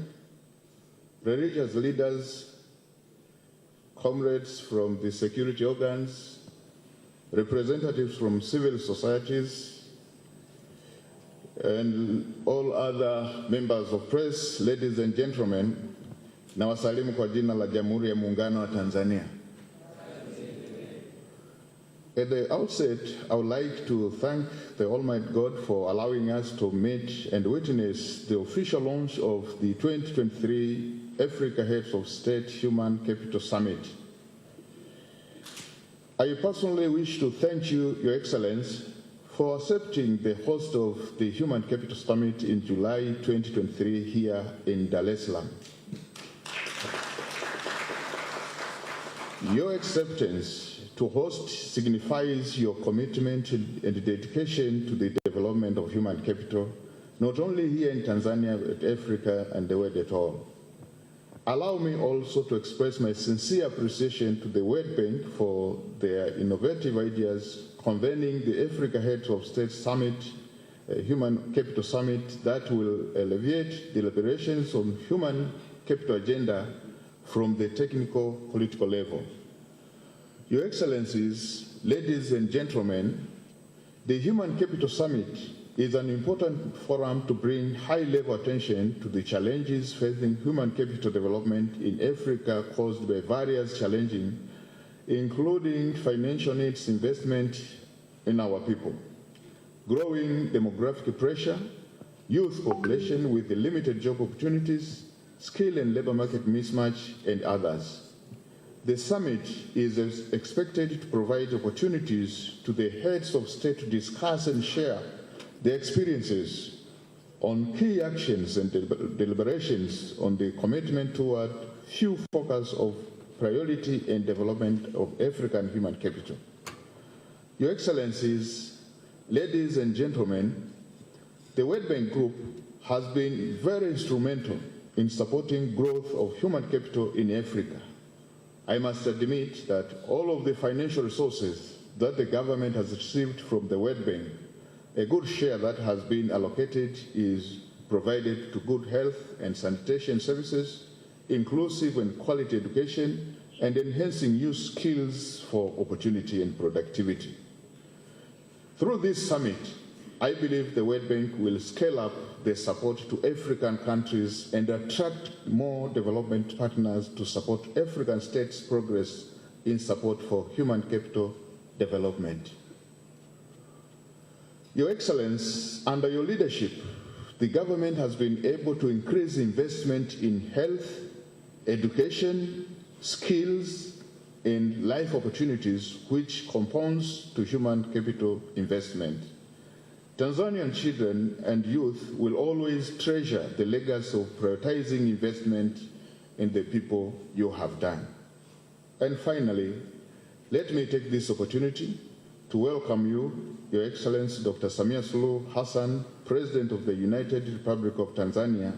D: religious leaders, comrades from the security organs, representatives from civil societies, and all other members of press, ladies and gentlemen, nawasalimu kwa jina la Jamhuri ya Muungano wa Tanzania. At the outset, I would like to thank the Almighty God for allowing us to meet and witness the official launch of the 2023
J: Africa Heads of State Human Capital Summit. I personally wish to thank you, Your Excellence, for accepting the host of the Human Capital Summit in July 2023 here in Dar es Salaam. Your acceptance to host signifies your commitment and dedication to the development of human capital, not only here in Tanzania, but Africa and the world at all. Allow me also to express my sincere appreciation to the World Bank for their innovative ideas convening the Africa Heads of State Summit, Human Capital Summit, that will alleviate deliberations on human capital agenda from the technical political level. Your Excellencies, ladies and gentlemen, the Human Capital Summit is an important forum to bring high-level attention to the challenges facing human capital development in Africa caused by various challenges, including financial needs, investment in our people, growing demographic pressure, youth population with limited job opportunities, skill and labor market mismatch, and others. The summit is expected to provide opportunities to the heads of state to discuss and share their experiences on key actions and deliberations on the commitment toward few focus of priority and development of African human capital. Your Excellencies, ladies and gentlemen, the World Bank Group has been very instrumental in supporting growth of human capital in Africa. I must admit that all of the financial resources that the government has received from the World Bank, a good share that has been allocated is provided to good health and sanitation services, inclusive and quality education, and enhancing youth skills for opportunity and productivity. Through this summit, I believe the World Bank will scale up the support to African countries and attract more development partners to support African states' progress in support for human capital development. Your Excellence, under your leadership, the government has been able to increase investment in health, education, skills, and life opportunities, which compounds to human capital investment. Tanzanian children and youth will always treasure the legacy of prioritizing investment in the people you have done. And finally, let me take this opportunity to welcome you, Your Excellency Dr. Samia Suluhu Hassan, President of the United Republic of Tanzania,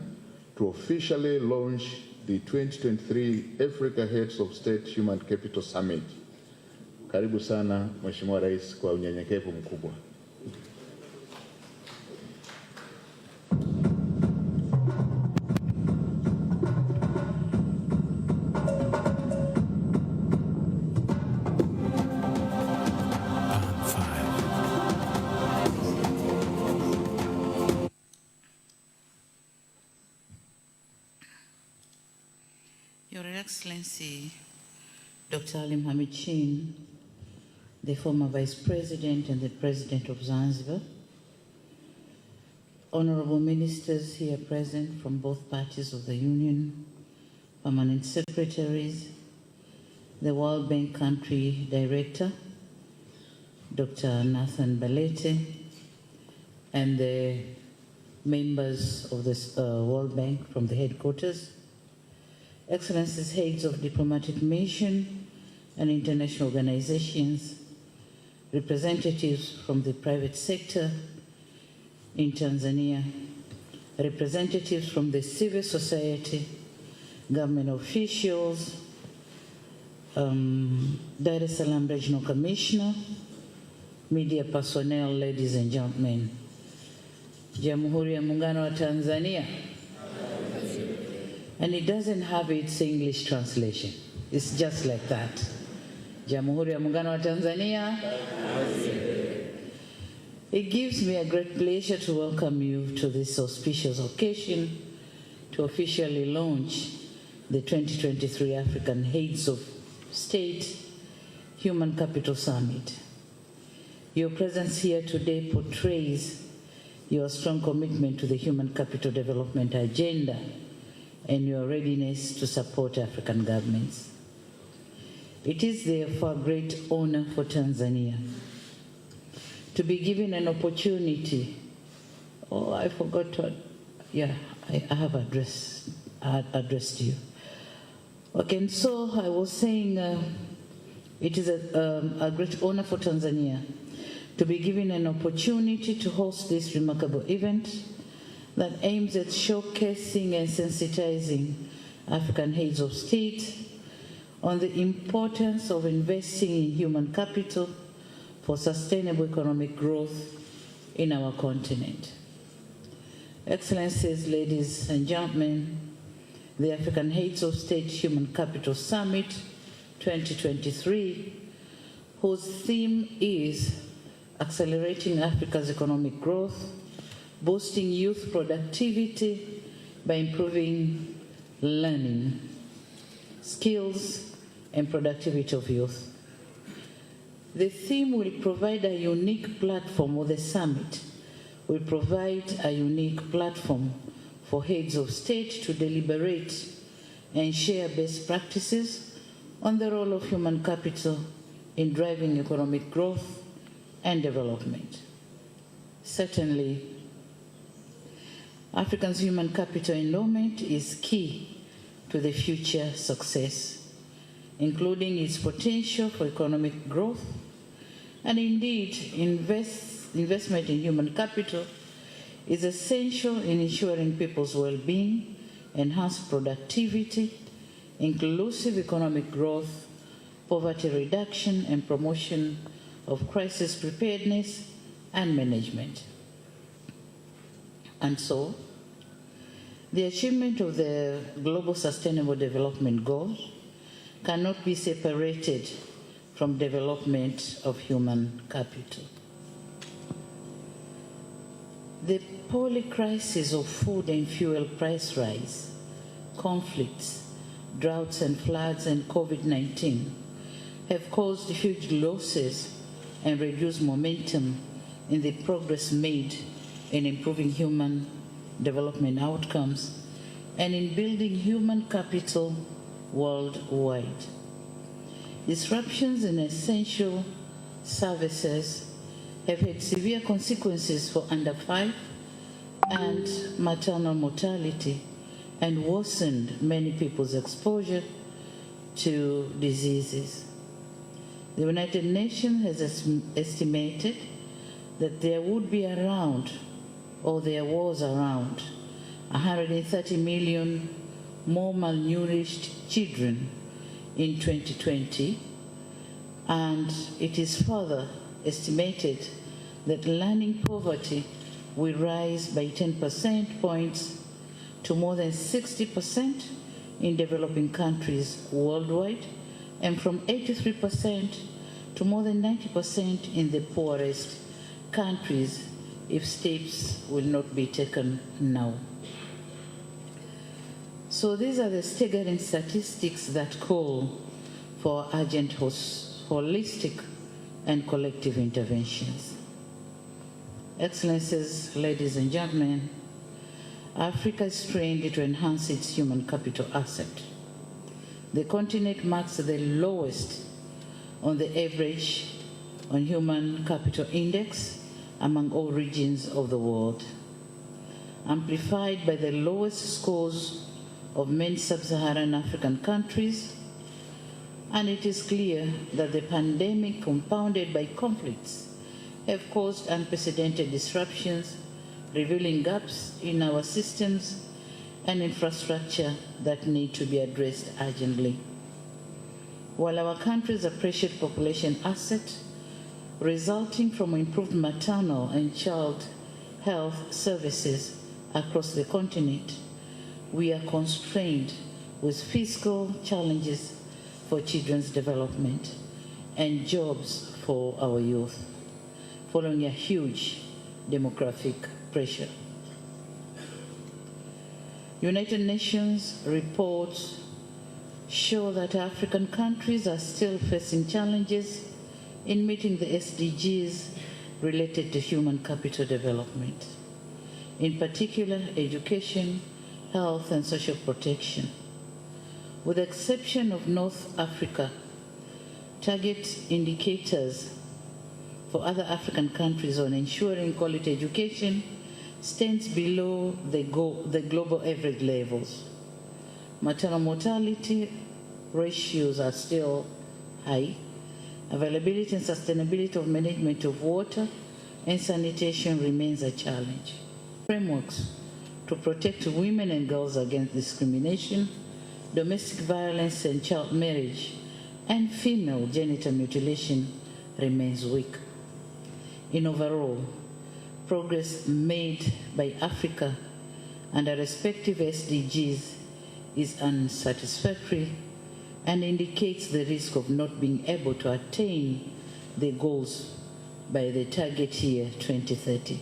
J: to officially launch the 2023 Africa Heads of State Human Capital Summit. Karibu sana, Mheshimiwa Rais, kwa unyenyekevu mkubwa.
K: Your Excellency, Dr. Ali Mohamed Shein, the former Vice President and the President of Zanzibar, Honorable Ministers here present from both parties of the Union, Permanent Secretaries, the World Bank Country Director, Dr. Nathan Balete, and the members of this World Bank from the headquarters, Excellencies, heads of diplomatic mission and international organizations, representatives from the private sector in Tanzania, representatives from the civil society, government officials, Dar es Salaam Regional Commissioner, media personnel, ladies and gentlemen. Jamhuri ya Muungano wa Tanzania. And it doesn't have its English translation. It's just like that. Jamhuri ya Muungano wa Tanzania. It gives me a great pleasure to welcome you to this auspicious occasion to officially launch the 2023 African Heads of State Human Capital Summit. Your presence here today portrays your strong commitment to the human capital development agenda and your readiness to support African governments. It is therefore a great honor for Tanzania to be given an opportunity. Oh, I forgot to, yeah, I have addressed you. Okay, and so I was saying it is a great honor for Tanzania to be given an opportunity to host this remarkable event that aims at showcasing and sensitizing African heads of state on the importance of investing in human capital for sustainable economic growth in our continent. Excellencies, ladies and gentlemen, the African Heads of State Human Capital Summit 2023, whose theme is Accelerating Africa's Economic Growth, Boosting Youth Productivity by Improving Learning, Skills, and Productivity of Youth. The theme will provide a unique platform, or the summit will provide a unique platform for heads of state to deliberate and share best practices on the role of human capital in driving economic growth and development. Certainly, Africa's human capital endowment is key to the future success, including its potential for economic growth, and indeed, investment in human capital is essential in ensuring people's well-being, enhanced productivity, inclusive economic growth, poverty reduction, and promotion of crisis preparedness and management. And so, the achievement of the Global Sustainable Development Goals cannot be separated from development of human capital. The polycrisis of food and fuel price rise, conflicts, droughts and floods, and COVID-19 have caused huge losses and reduced momentum in the progress made in improving human development outcomes and in building human capital worldwide. Disruptions in essential services have had severe consequences for under 5 and maternal mortality and worsened many people's exposure to diseases. The United Nations has estimated that there would be around, or there was around, 130 million more malnourished children in 2020, and it is further estimated that learning poverty will rise by 10 percentage points to more than 60% in developing countries worldwide, and from 83% to more than 90% in the poorest countries if steps will not be taken now. So these are the staggering statistics that call for urgent, holistic, and collective interventions. Excellencies, ladies and gentlemen, Africa is trained to enhance its human capital asset. The continent marks the lowest on the average on human capital index among all regions of the world, amplified by the lowest scores of many sub-Saharan African countries, and it is clear that the pandemic, compounded by conflicts, have caused unprecedented disruptions, revealing gaps in our systems and infrastructure that need to be addressed urgently. While our countries appreciate population asset resulting from improved maternal and child health services across the continent, we are constrained with fiscal challenges for children's development and jobs for our youth, following a huge demographic pressure. United Nations reports show that African countries are still facing challenges in meeting the SDGs related to human capital development. In particular, education health, and social protection. With the exception of North Africa, target indicators for other African countries on ensuring quality education stands below the global average levels. Maternal mortality ratios are still high. Availability and sustainability of management of water and sanitation remains a challenge. Frameworks to protect women and girls against discrimination, domestic violence and child marriage, and female genital mutilation remains weak. In overall, progress made by Africa under respective SDGs is unsatisfactory and indicates the risk of not being able to attain the goals by the target year 2030.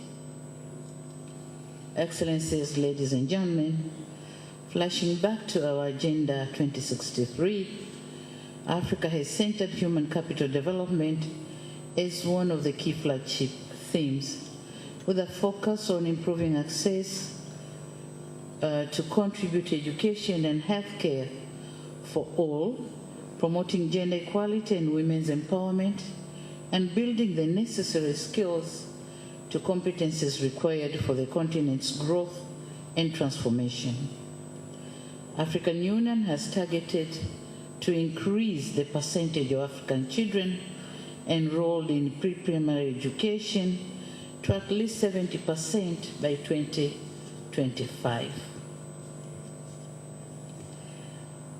K: Excellencies, ladies and gentlemen, flashing back to our Agenda 2063, Africa has centered human capital development as one of the key flagship themes, with a focus on improving access to contribute to education and healthcare for all, promoting gender equality and women's empowerment, and building the necessary skills to competencies required for the continent's growth and transformation. African Union has targeted to increase the percentage of African children enrolled in pre-primary education to at least 70% by 2025,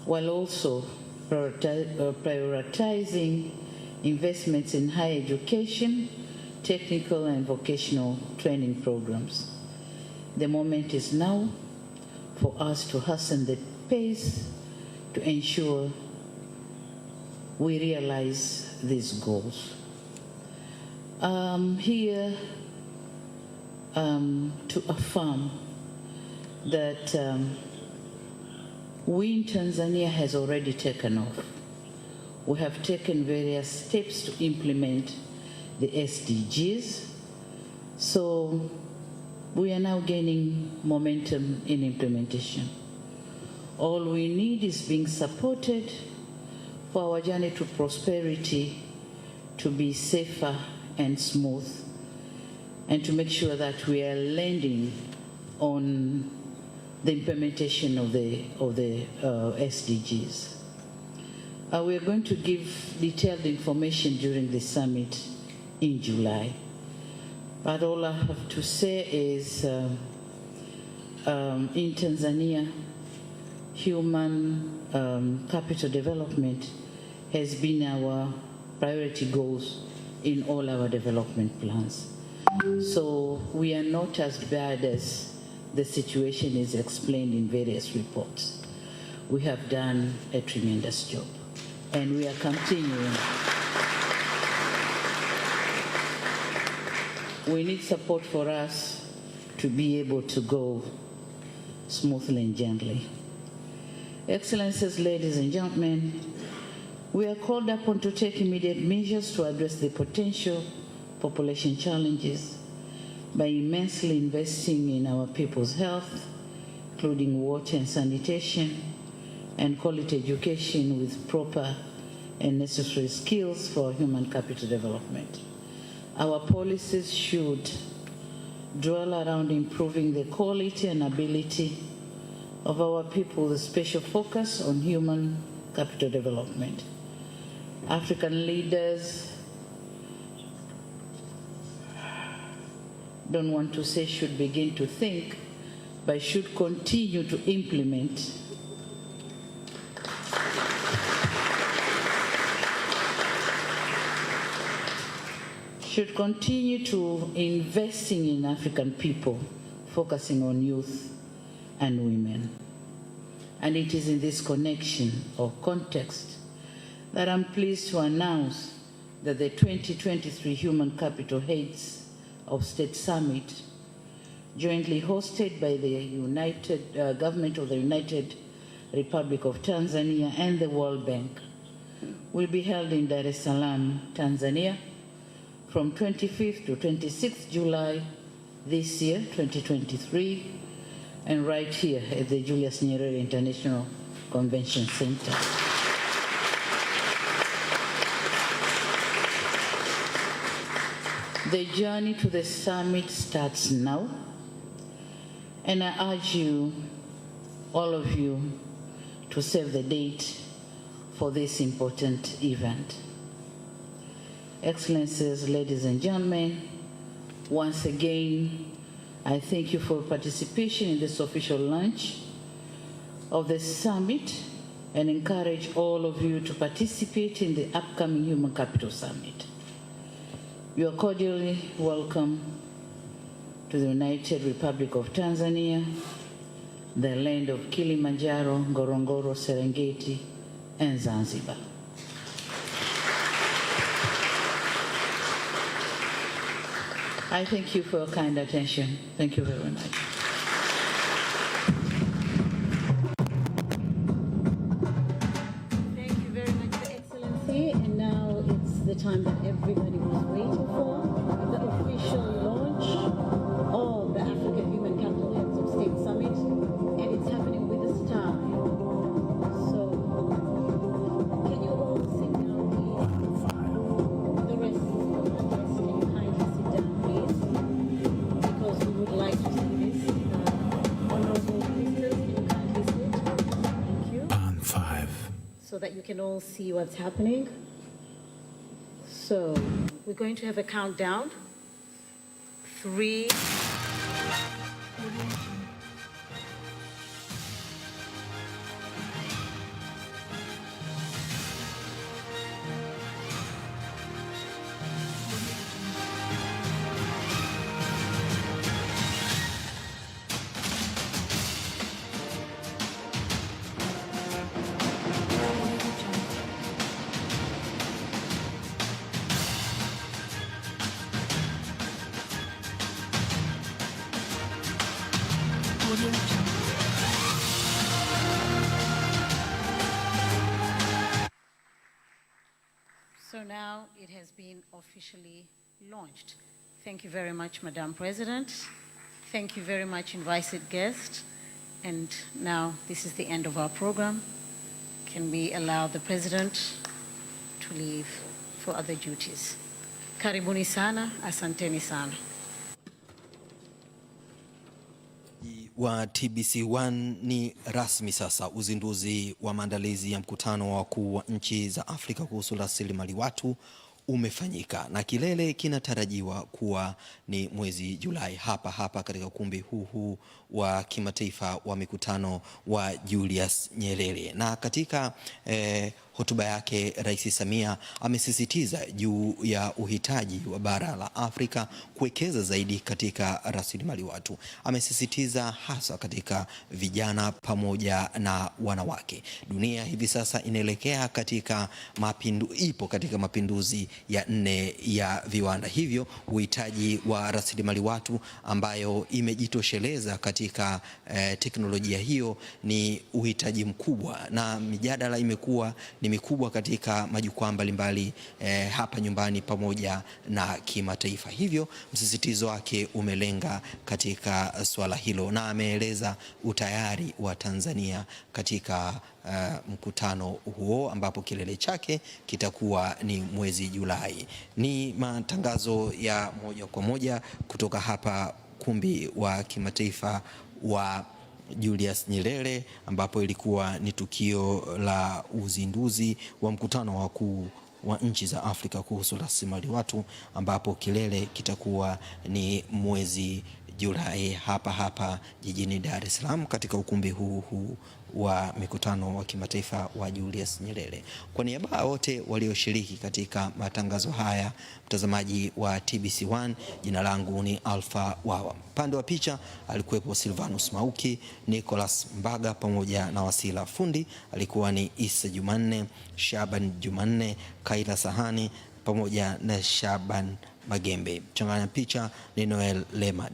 K: while also prioritizing investments in higher education, technical and vocational training programs. The moment is now for us to hasten the pace to ensure we realize these goals. Here to affirm that we in Tanzania has already taken off. We have taken various steps to implement the SDGs, so we are now gaining momentum in implementation. All we need is being supported for our journey to prosperity to be safer and smooth, and to make sure that we are landing on the implementation of the SDGs. We are going to give detailed information during the summit in July. But all I have to say is in Tanzania, human capital development has been our priority goals in all our development plans. So we are not as bad as the situation is explained in various reports. We have done a tremendous job, and we are continuing. We need support for us to be able to go smoothly and gently. Excellencies, ladies and gentlemen, we are called upon to take immediate measures to address the potential population challenges by immensely investing in our people's health, including water and sanitation, and quality education with proper and necessary skills for human capital development. Our policies should dwell around improving the quality and ability of our people with a special focus on human capital development. African leaders don't want to say should begin to think, but should continue to implement investing in African people, focusing on youth and women. And it is in this connection or context that I'm pleased to announce that the 2023 Human Capital Heads of State Summit, jointly hosted by the government of the United Republic of Tanzania and the World Bank, will be held in Dar es Salaam, Tanzania, from 25th to 26th July this year, 2023, and right here at the Julius Nyerere International Convention Center. The journey to the summit starts now, and I urge you, all of you, to save the date for this important event. Excellencies, ladies and gentlemen, once again, I thank you for participation in this official launch of the summit and encourage all of you to participate in the upcoming Human Capital Summit. You are cordially welcome to the United Republic of Tanzania, the land of Kilimanjaro, Ngorongoro, Serengeti, and Zanzibar. I thank you for your kind attention. Thank you very much.
B: Thank you very much, Your Excellency. And now it's the time that everybody was waiting for, the official launch of the African Human Capital Heads of State Summit, and it's happening with a star. So, can you all sit down, please? The rest can you kindly sit down, please? Because we would like to see this. Honorable ministers, can you kindly sit? Thank you.
L: On 5.
B: So that you can all see what's happening. So we're going to have a countdown. 3. So now it has been officially launched. Thank you very much, Madam President. Thank you very much, invited guest. And now this is the end of our program. Can we allow the President to leave for other duties? Karibuni sana, asanteni sana.
A: Wa TBC1 ni rasmi sasa. Uzinduzi wa maandalizi ya mkutano wa wakuu wa nchi za Afrika kuhusu rasilimali watu umefanyika na kilele kinatarajiwa kuwa ni mwezi Julai hapa katika ukumbi huu wa kimataifa wa mikutano wa Julius Nyerere. Na katika hotuba yake Rais Samia amesisitiza juu ya uhitaji wa bara la Afrika kuwekeza zaidi katika rasilimali watu. Amesisitiza hasa katika vijana pamoja na wanawake. Dunia hivi sasa inaelekea katika ipo katika mapinduzi ya 4 ya viwanda. Hivyo uhitaji wa rasilimali watu ambayo imejitosheleza katika teknolojia hiyo ni uhitaji mkubwa, na mijadala imekuwa ni mikubwa katika majukwaa mbalimbali hapa nyumbani pamoja na kimataifa. Hivyo msisitizo wake umelenga katika swala hilo, na ameeleza utayari wa Tanzania katika mkutano huo ambapo kilele chake kitakuwa ni mwezi Julai. Ni matangazo ya moja kwa moja kutoka hapa kumbi wa kimataifa wa Julius Nyerere, ambapo ilikuwa ni tukio la uzinduzi wa mkutano wa wakuu wa nchi za Afrika kuhusu rasilimali watu, ambapo kilele kitakuwa ni mwezi Julai hapa jijini Dar es Salaam katika ukumbi huu wa mikutano wa kimataifa wa Julius Nyerere. Kwa niaba wote walioshiriki katika matangazo haya, mtazamaji wa TBC1, jina langu ni Alpha Wawa. Pande wa picha alikuwepo Silvanus Mauki, Nicholas Mbaga pamoja na Wasila Fundi, alikuwa ni Isa Jumanne, Shaban Jumanne, Kaila Sahani pamoja na Shaban Magembe. Changanya picha ni Noel Lema.